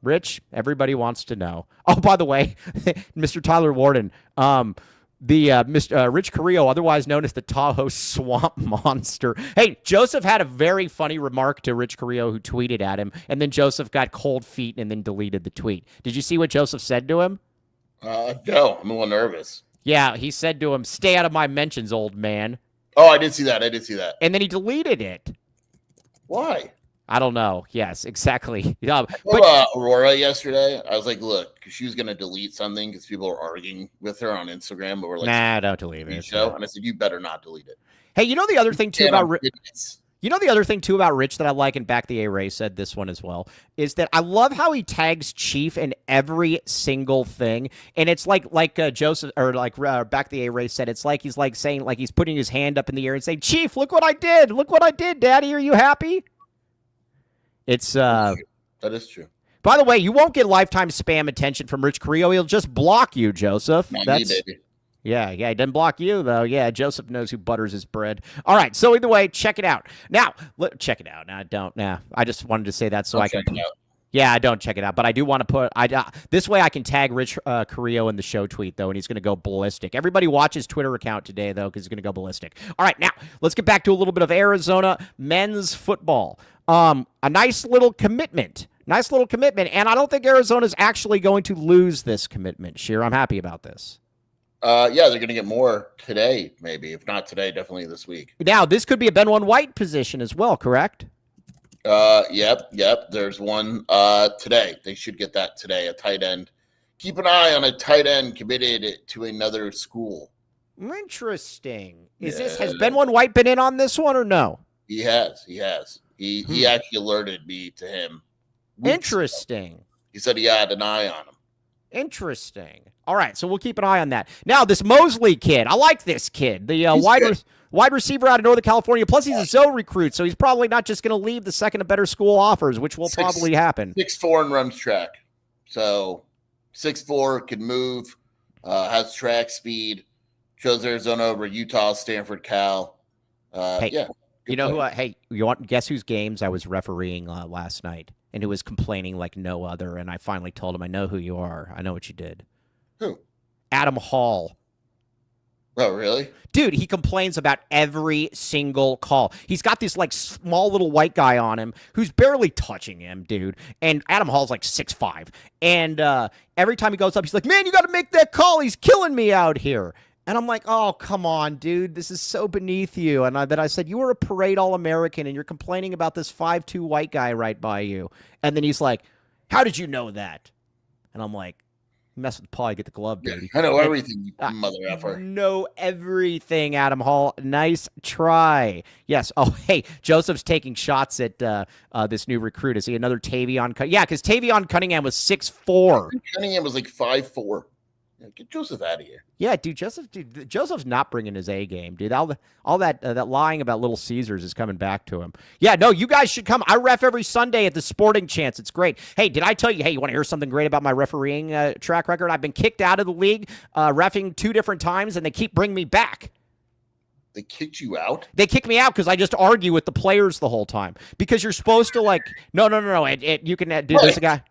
Rich, everybody wants to know. Oh, by the way, Mr. Tyler Warden, Rich Carrillo, otherwise known as the Tahoe Swamp Monster. Hey, Joseph had a very funny remark to Rich Carrillo who tweeted at him, and then Joseph got cold feet and then deleted the tweet. Did you see what Joseph said to him? No, I'm a little nervous. Yeah, he said to him, stay out of my mentions, old man. Oh, I did see that. And then he deleted it. Why? I don't know. Yes, exactly. But Aurora yesterday, I was like, look, because she was going to delete something because people were arguing with her on Instagram. But we're like, nah, don't delete it. Show. And I said, you better not delete it. Hey, the other thing, too, about Rich that I like, and Back the A-Ray said this one as well, is that I love how he tags Chief in every single thing. And it's like Joseph, or like Back the A-Ray said, it's like he's like saying, like he's putting his hand up in the air and saying, Chief, look what I did. Look what I did, Daddy. Are you happy? That is true. By the way, you won't get lifetime spam attention from Rich Carrillo. He'll just block you, Joseph. Not me, baby. Yeah, he doesn't block you, though. Yeah, Joseph knows who butters his bread. All right, so either way, check it out. Now, check it out. Now, don't. Nah, I just wanted to say that so I can. Yeah, I don't check it out, but I do want to put. This way I can tag Rich Carrillo in the show tweet, though, and he's going to go ballistic. Everybody watch his Twitter account today, though, because he's going to go ballistic. All right, now, let's get back to a little bit of Arizona men's football. A nice little commitment, and I don't think Arizona's actually going to lose this commitment. Sheer, I'm happy about this. Yeah, they're going to get more today, maybe. If not today, definitely this week. Now, this could be a Ben White position as well, correct? Yep. There's one today. They should get that today, a tight end. Keep an eye on a tight end committed to another school. Interesting. Has Ben White been in on this one or no? He has. He actually alerted me to him. Interesting. Ago. He said he had an eye on him. Interesting. All right, so we'll keep an eye on that. Now, this Mosley kid, I like this kid. The wide receiver out of Northern California. Plus, he's a Zoe recruit, so he's probably not just going to leave the second a better school offers, which will probably happen. 6'4" and runs track. So 6'4", can move, has track speed, chose Arizona over Utah, Stanford, Cal. Yeah. You know who? Guess whose games I was refereeing last night, and who was complaining like no other. And I finally told him, I know who you are. I know what you did. Who? Adam Hall. Oh, really? Dude, he complains about every single call. He's got this like small little white guy on him who's barely touching him, dude. And Adam Hall's like 6'5". And every time he goes up, he's like, man, you got to make that call. He's killing me out here. And I'm like, oh, come on, dude. This is so beneath you. And then I said, you were a parade All-American, and you're complaining about this 5'2" white guy right by you. And then he's like, how did you know that? And I'm like, mess with Paul, you get the glove, baby. I know everything, you mother effer. Know everything, Adam Hall. Nice try. Yes. Oh, hey, Joseph's taking shots at this new recruit. Is he another Tavion? Yeah, because Tavion Cunningham was 6'4". Cunningham was like 5'4". Get Joseph out of here. Yeah, dude, Joseph's not bringing his A game, dude. All that lying about Little Caesars is coming back to him. Yeah, no, you guys should come. I ref every Sunday at the Sporting Chance. It's great. Hey, did I tell you? Hey, you want to hear something great about my refereeing track record? I've been kicked out of the league, reffing 2 different times, and they keep bringing me back. They kicked you out? They kick me out because I just argue with the players the whole time. Because you're supposed to no. You can do. There's a guy.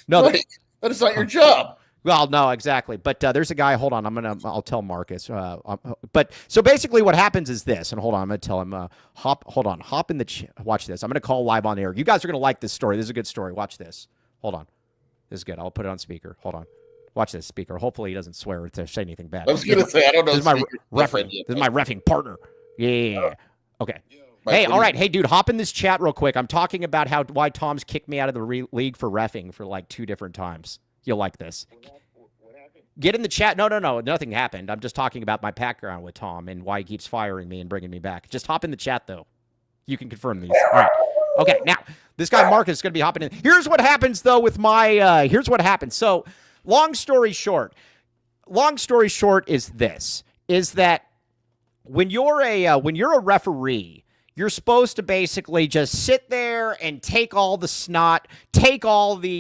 No, that is not your job. Well, no, exactly. But there's a guy. Hold on, I'll tell Marcus. But so basically, what happens is this. And hold on, I'm gonna tell him. Hop in the. Watch this. I'm gonna call live on air. You guys are gonna like this story. This is a good story. Watch this. Hold on. This is good. I'll put it on speaker. Hold on. Watch this speaker. Hopefully, he doesn't swear or say anything bad. I was gonna say I don't know. This is my referee. This is my reffing partner. Yeah. Okay. Hey, all right. Hey, dude, hop in this chat real quick. I'm talking about why Tom's kicked me out of the league for reffing for like 2 different times. You'll like this. What happened? Get in the chat. No. Nothing happened. I'm just talking about my background with Tom and why he keeps firing me and bringing me back. Just hop in the chat, though. You can confirm these. All right. Okay, now, this guy Marcus is going to be hopping in. Here's what happens, though, with my here's what happens. So, long story short is this, is that when you're a referee, you're supposed to basically just sit there and take all the snot, take all the,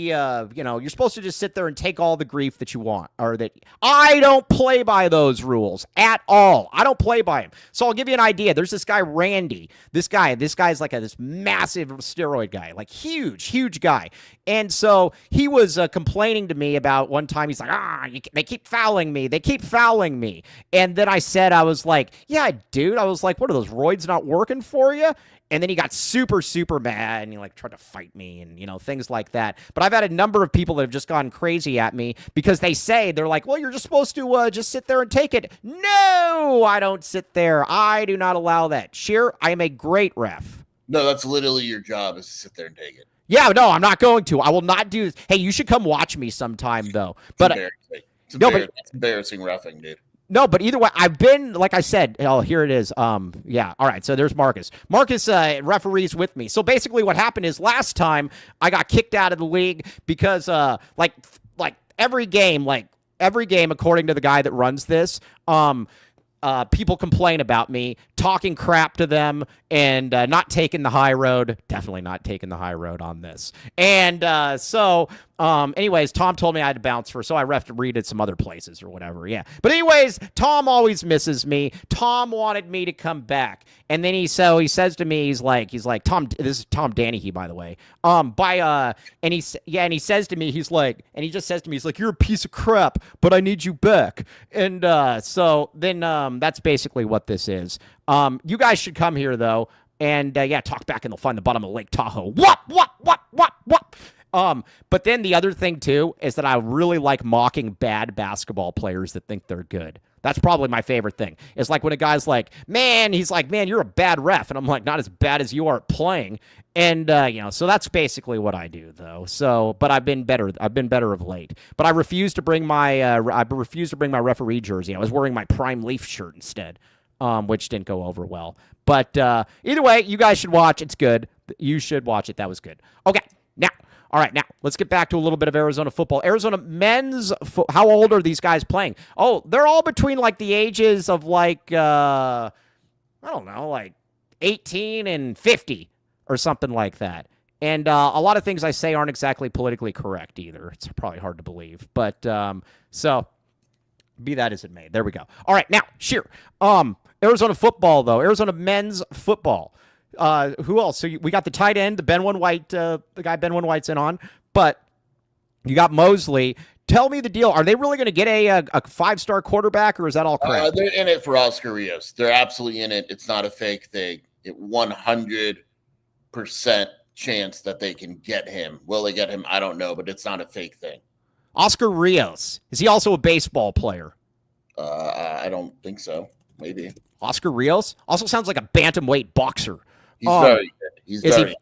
you're supposed to just sit there and take all the grief that you want, or that I don't play by those rules at all. I don't play by them. So I'll give you an idea. There's this guy, Randy. This guy's like this massive steroid guy, like huge guy. And so he was complaining to me about one time. He's like, they keep fouling me. They keep fouling me. And then I was like, yeah, dude. I was like, what are those roids not working for you? And then he got super mad, and he tried to fight me and things like that. But I've had a number of people that have just gone crazy at me because they're like, well, you're just supposed to just sit there and take it. No, I don't sit there. I do not allow that. Sheer, I am a great ref. No, that's literally your job, is to sit there and take it. Yeah, no, I'm not going to. I will not do this. Hey, you should come watch me sometime, though. It's embarrassing roughing, dude. No, but either way, I've been, like I said, here it is. Yeah, all right, so there's Marcus. Marcus referees with me. So basically what happened is last time I got kicked out of the league because like every game, according to the guy that runs this, people complain about me, talking crap to them, and not taking the high road. Definitely not taking the high road on this. And anyways, Tom told me I had to bounce so I refereed at some other places or whatever. Yeah. But anyways, Tom always misses me. Tom wanted me to come back. And then he says to me, he's like, Tom, this is Tom Danahy, by the way. And he says to me, he's like, you're a piece of crap, but I need you back. And so then that's basically what this is. You guys should come here, though, and talk back, and they'll find the bottom of Lake Tahoe. What? But then the other thing, too, is that I really like mocking bad basketball players that think they're good. That's probably my favorite thing. It's like when a guy's like, man, you're a bad ref. And I'm like, not as bad as you are at playing. And, so that's basically what I do, though. So, but I've been better of late. But I refuse to bring my referee jersey. I was wearing my Prime Leaf shirt instead, which didn't go over well. But either way, you guys should watch. It's good. You should watch it. That was good. Okay, all right, now let's get back to a little bit of Arizona football. Arizona men's how old are these guys playing? Oh, they're all between the ages of I don't know, 18 and 50 or something like that. And a lot of things I say aren't exactly politically correct either. It's probably hard to believe. But so be that as it may. There we go. All right, now, Arizona football, though. Arizona men's football. Who else? So we got the tight end, the guy Ben One White's in on, but you got Mosley, Tell me the deal. Are they really going to get a 5-star quarterback, or is that all crap? They're in it for Oscar Rios. They're absolutely in it. It's not a fake thing. It 100% chance that they can get him. Will they get him? I don't know, but it's not a fake thing. Oscar Rios. Is he also a baseball player? I don't think so. Maybe. Oscar Rios also sounds like a bantamweight boxer. He's very good. He's very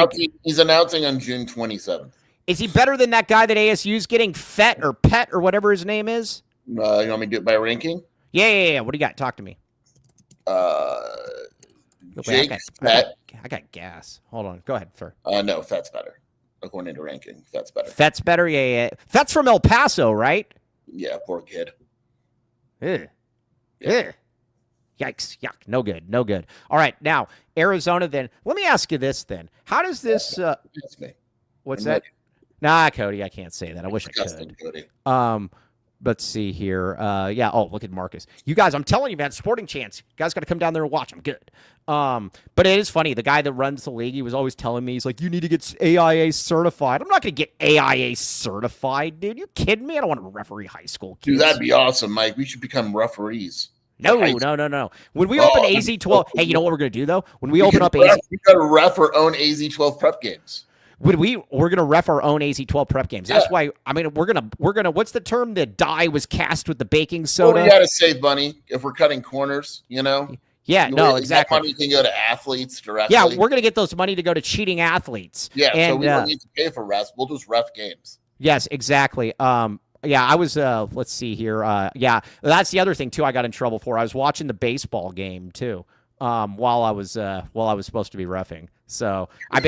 good. He's announcing on June 27th. Is he better than that guy that ASU's getting Fett or Pet or whatever his name is? You want me to do it by ranking? Yeah. What do you got? Talk to me. Jake Fett. I got gas. Hold on. Go ahead, sir. No, Fett's better. According to ranking, Fett's better. Fett's better? Yeah. Fett's from El Paso, right? Yeah, poor kid. Ugh. Ugh. Yikes. Yuck. No good. All right. Now, Arizona then. Let me ask you this then. How does this... That's me. What's that? Nah, Cody, I can't say that. I wish I could. Cody. Let's see here. Yeah. Oh, look at Marcus. You guys, I'm telling you, man, sporting chance. You guys got to come down there and watch. I'm good. But it is funny. The guy that runs the league, he was always telling me, he's like, you need to get AIA certified. I'm not going to get AIA certified, dude. You kidding me? I don't want to referee high school kids. Dude, that'd be awesome, Mike. We should become referees. No. When we open AZ12, hey, you know what we're going to do, though? When we open up AZ... We got to ref our own AZ12 prep games. We're gonna ref our own AZ12 prep games. That's why we're gonna what's the term? The die was cast with the baking soda. We gotta save money if we're cutting corners, you know. Yeah, no, exactly. That money can go to athletes directly. Yeah, we're gonna get those money to go to cheating athletes. Yeah, so we don't need to pay for refs. We'll just ref games. Yes, exactly. Yeah, I was. Let's see here. Yeah, that's the other thing too. I got in trouble for. I was watching the baseball game too. While I was supposed to be reffing. So I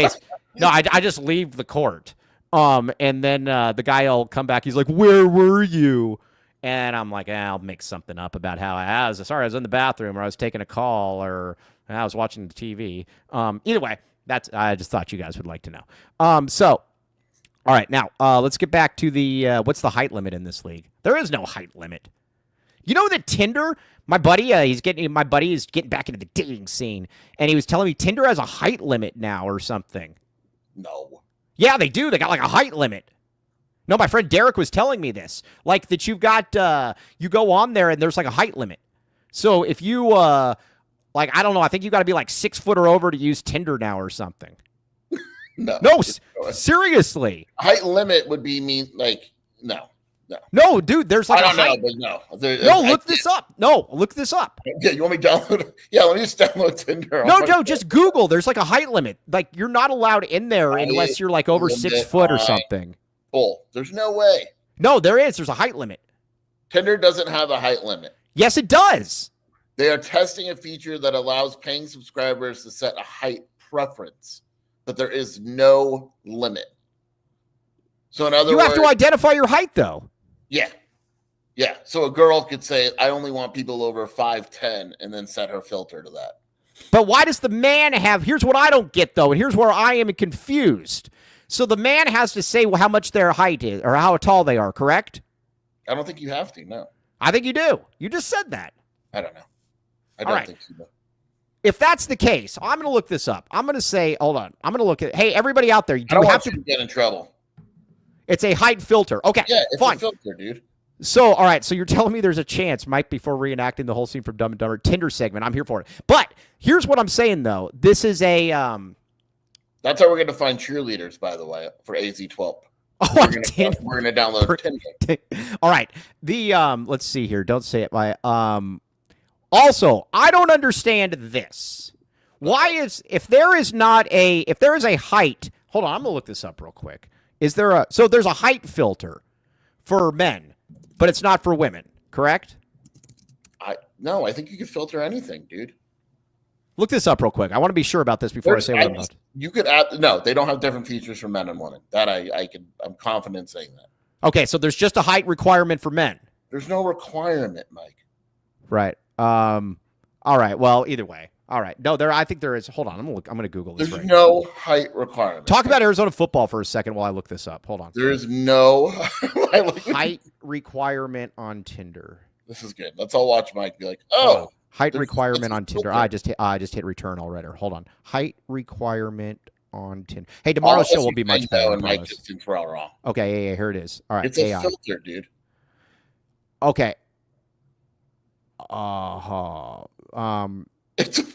just leave the court. And then the guy will come back. He's like, "Where were you?" And I'm like, I'll make something up about how I was. Sorry, I was in the bathroom, or I was taking a call, or I was watching the TV. Either way, I just thought you guys would like to know. So, all right, now let's get back to the what's the height limit in this league? There is no height limit. You know that Tinder, my buddy is getting back into the dating scene, and he was telling me Tinder has a height limit now or something. No. Yeah, they do. They got like a height limit. No, my friend Derek was telling me this. Like that you've got you go on there and there's like a height limit. So if you like I don't know, I think you got to be like 6 foot or over to use Tinder now or something. No, seriously. Height limit would be no. No, dude, there's like I don't know, but no. Look this up. No, look this up. Yeah, you want me to download? Yeah, let me just download Tinder. No, just Google. There's like a height limit. Like you're not allowed in there unless you're like over 6 foot or something. Bull. There's no way. No, there is. There's a height limit. Tinder doesn't have a height limit. Yes, it does. They are testing a feature that allows paying subscribers to set a height preference, but there is no limit. So in other words, you have to identify your height, though. Yeah. So a girl could say, I only want people over 5'10", and then set her filter to that. But why does the man have... Here's what I don't get, though, and here's where I am confused. So the man has to say how much their height is, or how tall they are, correct? I don't think you have to, no. I think you do. You just said that. I don't know. I don't think you do. If that's the case, I'm going to look this up. I'm going to say, hold on. I'm going to look at... Hey, everybody out there, you don't have to get in trouble. It's a height filter. Okay, yeah, it's fine. A filter, dude. So, all right, so you're telling me there's a chance, Mike, before reenacting the whole scene from Dumb and Dumber, Tinder segment. I'm here for it. But here's what I'm saying, though. This is a... That's how we're going to find cheerleaders, by the way, for AZ12. Oh, we're going to download Tinder. All right. Let's see here. Don't say it. Also, I don't understand this. Why if there is a height... Hold on, I'm going to look this up real quick. So there's a height filter for men, but it's not for women, correct? No, I think you can filter anything, dude. Look this up real quick. I want to be sure about this before I say what I'm about. You could add, no, they don't have different features for men and women. That I'm confident saying that. Okay, so there's just a height requirement for men. There's no requirement, Mike. Right. All right. Well, either way. All right. No, I think there is. Hold on. I'm gonna Google this. There's no height requirement. Talk about Arizona football for a second while I look this up. Hold on. There is no height requirement on Tinder. This is good. Let's all watch Mike be like, oh. Height requirement on Tinder. I just hit return already. Hold on. Height requirement on Tinder. Hey, All tomorrow's of us show will are be much saying better. no, I and Mike promise. just thinks we're all wrong. Okay, yeah, here it is. All right, It's a AI. filter, dude. Okay.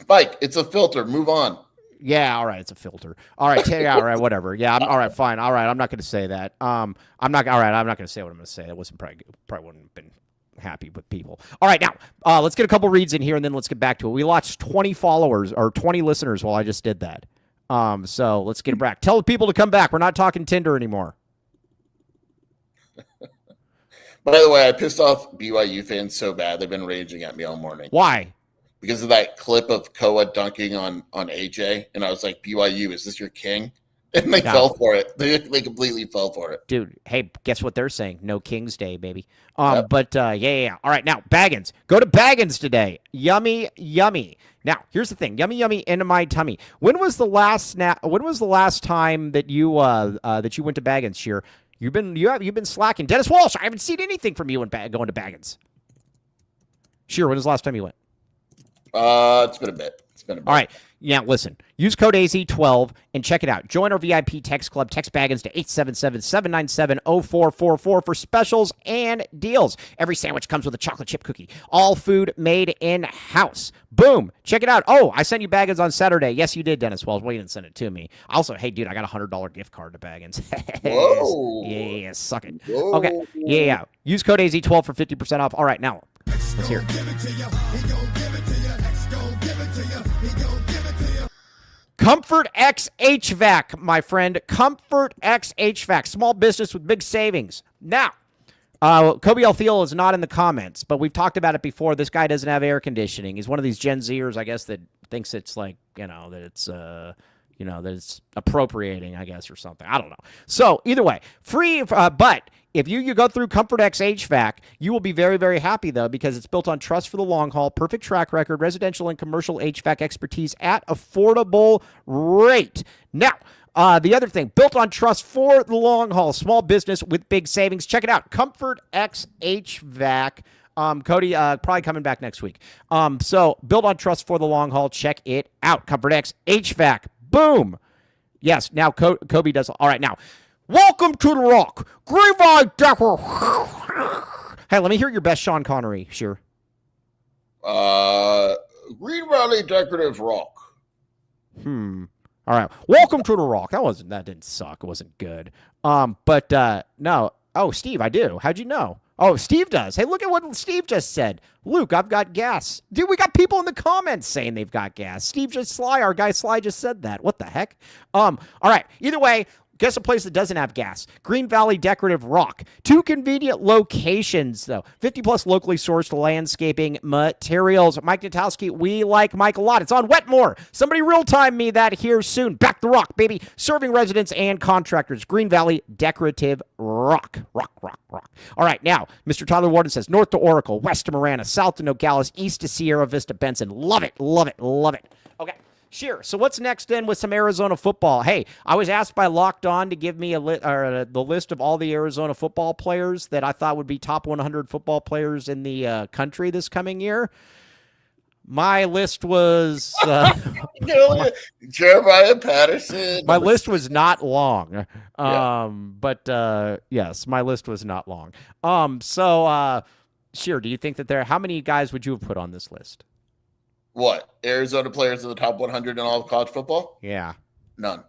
Mike. It's a filter. Move on. Yeah, all right, it's a filter. All right, yeah, all right, whatever. Yeah, all right, fine. All right, I'm not going to say that. I'm not. All right, I'm not going to say what I'm going to say. That wasn't probably wouldn't have been happy with people. All right, now let's get a couple reads in here, and then let's get back to it. We lost 20 followers or 20 listeners while I just did that. So let's get it back. Tell the people to come back. We're not talking Tinder anymore. By the way, I pissed off BYU fans so bad they've been raging at me all morning. Why? Because of that clip of Koa dunking on AJ, and I was like, BYU, is this your king? And they fell for it. They completely fell for it. Dude, hey, guess what they're saying? No King's Day, baby. Yep. But yeah. All right, now Baggins. Go to Baggins today. Yummy, yummy. Now, here's the thing. Yummy, yummy into my tummy. When was the last time that you went to Baggins, Sheer? You've been slacking. Dennis Walsh, I haven't seen anything from you going to Baggins. Sheer, when was the last time you went? It's been a bit. All right. Yeah, listen. Use code AZ12 and check it out. Join our VIP text club. Text Baggins to 877-797-0444 for specials and deals. Every sandwich comes with a chocolate chip cookie. All food made in-house. Boom. Check it out. Oh, I sent you Baggins on Saturday. Yes, you did, Dennis Wells. Well, you didn't send it to me. Also, hey, dude, I got a $100 gift card to Baggins. Whoa. Yeah, suck it. Whoa. Okay. Yeah. Use code AZ12 for 50% off. All right, now, let's hear it. Comfort X HVAC, my friend. Comfort X HVAC. Small business with big savings. Now, Kobe Alfiel is not in the comments, but we've talked about it before. This guy doesn't have air conditioning. He's one of these Gen Zers, I guess, that thinks it's like, that it's, that it's appropriating, I guess, or something. I don't know. So either way, free, but if you go through Comfort X HVAC, you will be very, very happy, though, because it's built on trust for the long haul, perfect track record, residential and commercial HVAC expertise at affordable rate. Now, the other thing, built on trust for the long haul, small business with big savings. Check it out, Comfort X HVAC. Cody, probably coming back next week. So built on trust for the long haul. Check it out, Comfort X HVAC. Boom. Yes, now Kobe does. All right, now. Welcome to the Rock. Greenville Decker. Hey, let me hear your best Sean Connery, sure. Green Valley Decorative Rock. All right. Welcome to the Rock. That didn't suck. It wasn't good. But no. Oh, Steve, I do. How'd you know? Oh, Steve does. Hey, look at what Steve just said. Luke, I've got gas. Dude, we got people in the comments saying they've got gas. Our guy Sly just said that. What the heck? All right. Either way, guess a place that doesn't have gas. Green Valley Decorative Rock. 2 convenient locations, though. 50-plus locally sourced landscaping materials. Mike Natowski, we like Mike a lot. It's on Wetmore. Somebody real-time me that here soon. Back the Rock, baby. Serving residents and contractors. Green Valley Decorative Rock. Rock. All right, now, Mr. Tyler Warden says, north to Oracle, west to Marana, south to Nogales, east to Sierra Vista Benson. Love it. Okay. Sure. So what's next then with some Arizona football? Hey, I was asked by Locked On to give me the list of all the Arizona football players that I thought would be top 100 football players in the country this coming year. My list was Jeremiah Patterson. My list was not long. But yes, my list was not long. Sure. Do you think that how many guys would you have put on this list? What? Arizona players in the top 100 in all of college football? Yeah. None.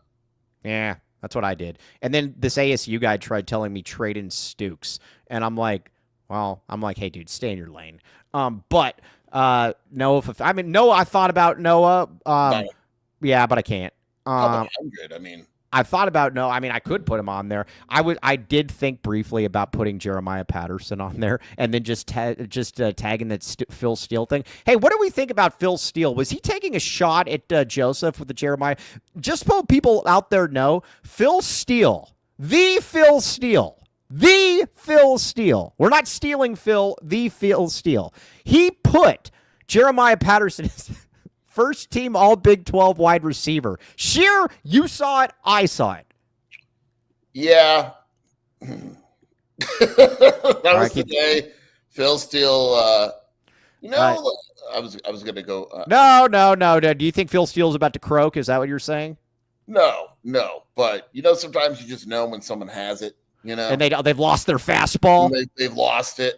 Yeah, that's what I did. And then this ASU guy tried telling me trade in Stukes. And I'm like, hey, dude, stay in your lane. But Noah, I thought about Noah. Yeah, but I can't. Top 100, I mean. I thought about I could put him on there. I did think briefly about putting Jeremiah Patterson on there and then just tagging that Phil Steele thing. Hey, what do we think about Phil Steele? Was he taking a shot at Joseph with the Jeremiah? Just so people out there know, Phil Steele, the Phil Steele. We're not stealing Phil, the Phil Steele. He put Jeremiah Patterson first team all Big 12 wide receiver. Sheer, you saw it. I saw it. Yeah. That was the day Phil Steele, I was going to go. No. Do you think Phil Steele's about to croak? Is that what you're saying? No. No, but sometimes you just know when someone has it. And they've lost their fastball. They've lost it.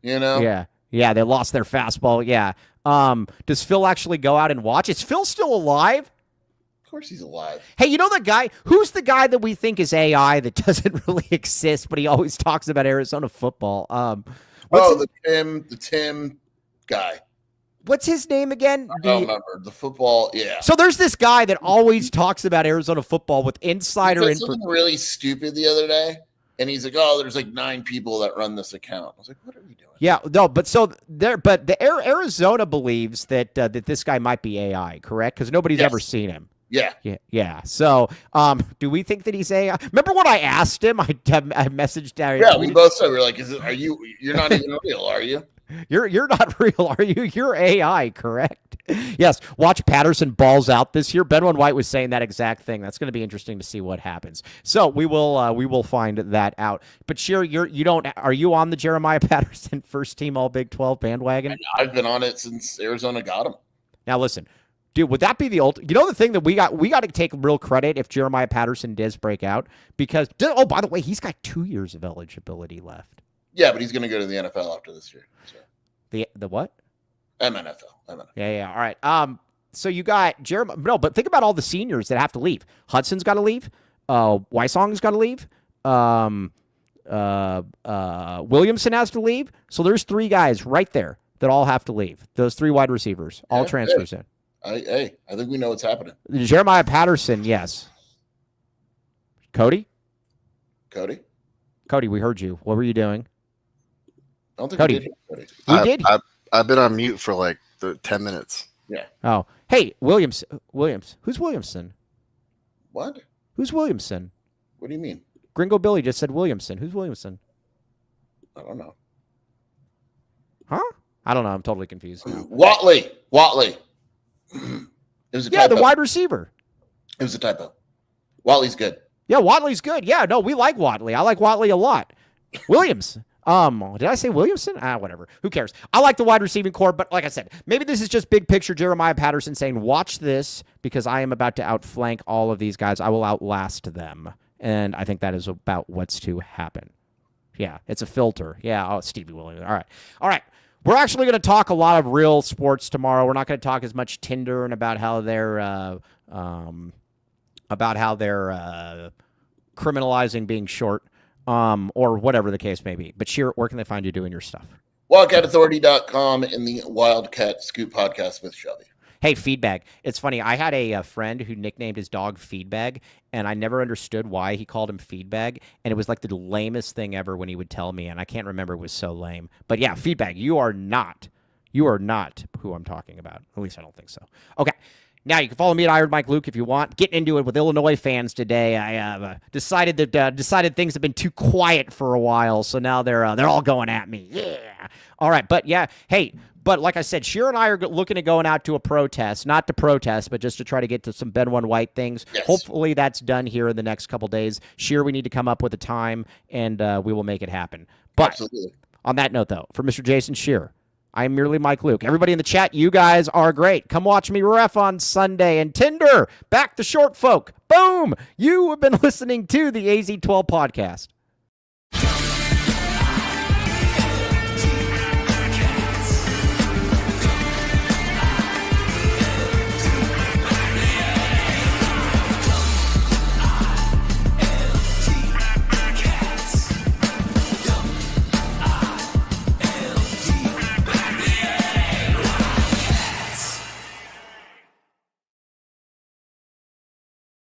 Yeah, they lost their fastball. Yeah. Does Phil actually go out and watch? Is Phil still alive? Of course he's alive. Hey, you know the guy? Who's the guy that we think is AI that doesn't really exist, but he always talks about Arizona football? The Tim guy. What's his name again? I don't remember. The football, yeah. So there's this guy that always talks about Arizona football with insider info. Something really stupid the other day, and he's like, "Oh, there's like 9 people that run this account." I was like, "What are we doing?" Yeah, no, but the Arizona believes that that this guy might be AI, correct? Because nobody's ever seen him. Yeah. So, do we think that he's AI? Remember when I asked him? I messaged down. Yeah, we both said, we're like, you're not even real, are you? You're not real, are you? You're AI, correct? Yes. Watch Patterson balls out this year. Ben White was saying that exact thing. That's going to be interesting to see what happens. So we will find that out. But Sheer, are you on the Jeremiah Patterson first team All Big 12 bandwagon? I've been on it since Arizona got him. Now listen, dude, would that be the ultimate? The thing that we got to take real credit if Jeremiah Patterson does break out, because by the way, he's got 2 years of eligibility left. Yeah, but he's going to go to the NFL after this year. So. The what? NFL. Yeah. All right. So you got Jeremiah. No, but think about all the seniors that have to leave. Hudson's got to leave. Wysong's got to leave. Williamson has to leave. So there's 3 guys right there that all have to leave. Those 3 wide receivers, all transfers in. I think we know what's happening. Jeremiah Patterson, yes. Cody, we heard you. What were you doing? I don't think Cody. we did. Cody. You did? I've been on mute for like 10 minutes. Yeah. Oh, hey, Williams. Who's Williamson? What? Who's Williamson? What do you mean? Gringo Billy just said Williamson. Who's Williamson? I don't know. Huh? I don't know. I'm totally confused now. Watley. It was a typo. The wide receiver. It was a typo. Watley's good. Yeah, Watley's good. Yeah, no, we like Watley. I like Watley a lot. Williams. Did I say Williamson? Whatever. Who cares? I like the wide receiving core, but like I said, maybe this is just big picture Jeremiah Patterson saying, watch this because I am about to outflank all of these guys. I will outlast them. And I think that is about what's to happen. Yeah, it's a filter. Yeah, Stevie Williams. All right. We're actually going to talk a lot of real sports tomorrow. We're not going to talk as much Tinder and about how they're criminalizing being short. Or whatever the case may be. But Sheer, where can they find you doing your stuff? WildcatAuthority.com and the Wildcat Scoop podcast with Shelby. Hey, Feedbag. It's funny. I had a friend who nicknamed his dog Feedbag, and I never understood why he called him Feedbag. And it was like the lamest thing ever when he would tell me, and I can't remember. It was so lame. But yeah, Feedbag, you are not who I'm talking about. At least I don't think so. Okay. Now, you can follow me at Iron Mike Luke if you want. Getting into it with Illinois fans today. I decided things have been too quiet for a while, so now they're all going at me. Yeah. All right, but yeah, hey, but like I said, Sheer and I are looking at going out to a protest, not to protest, but just to try to get to some Ben White things. Yes. Hopefully that's done here in the next couple days. Sheer, we need to come up with a time, and we will make it happen. But Absolutely. On that note, though, for Mr. Jason Sheer, I'm merely Mike Luke. Everybody in the chat, you guys are great. Come watch me ref on Sunday. And Tinder, back the short folk. Boom! You have been listening to the AZ12 podcast.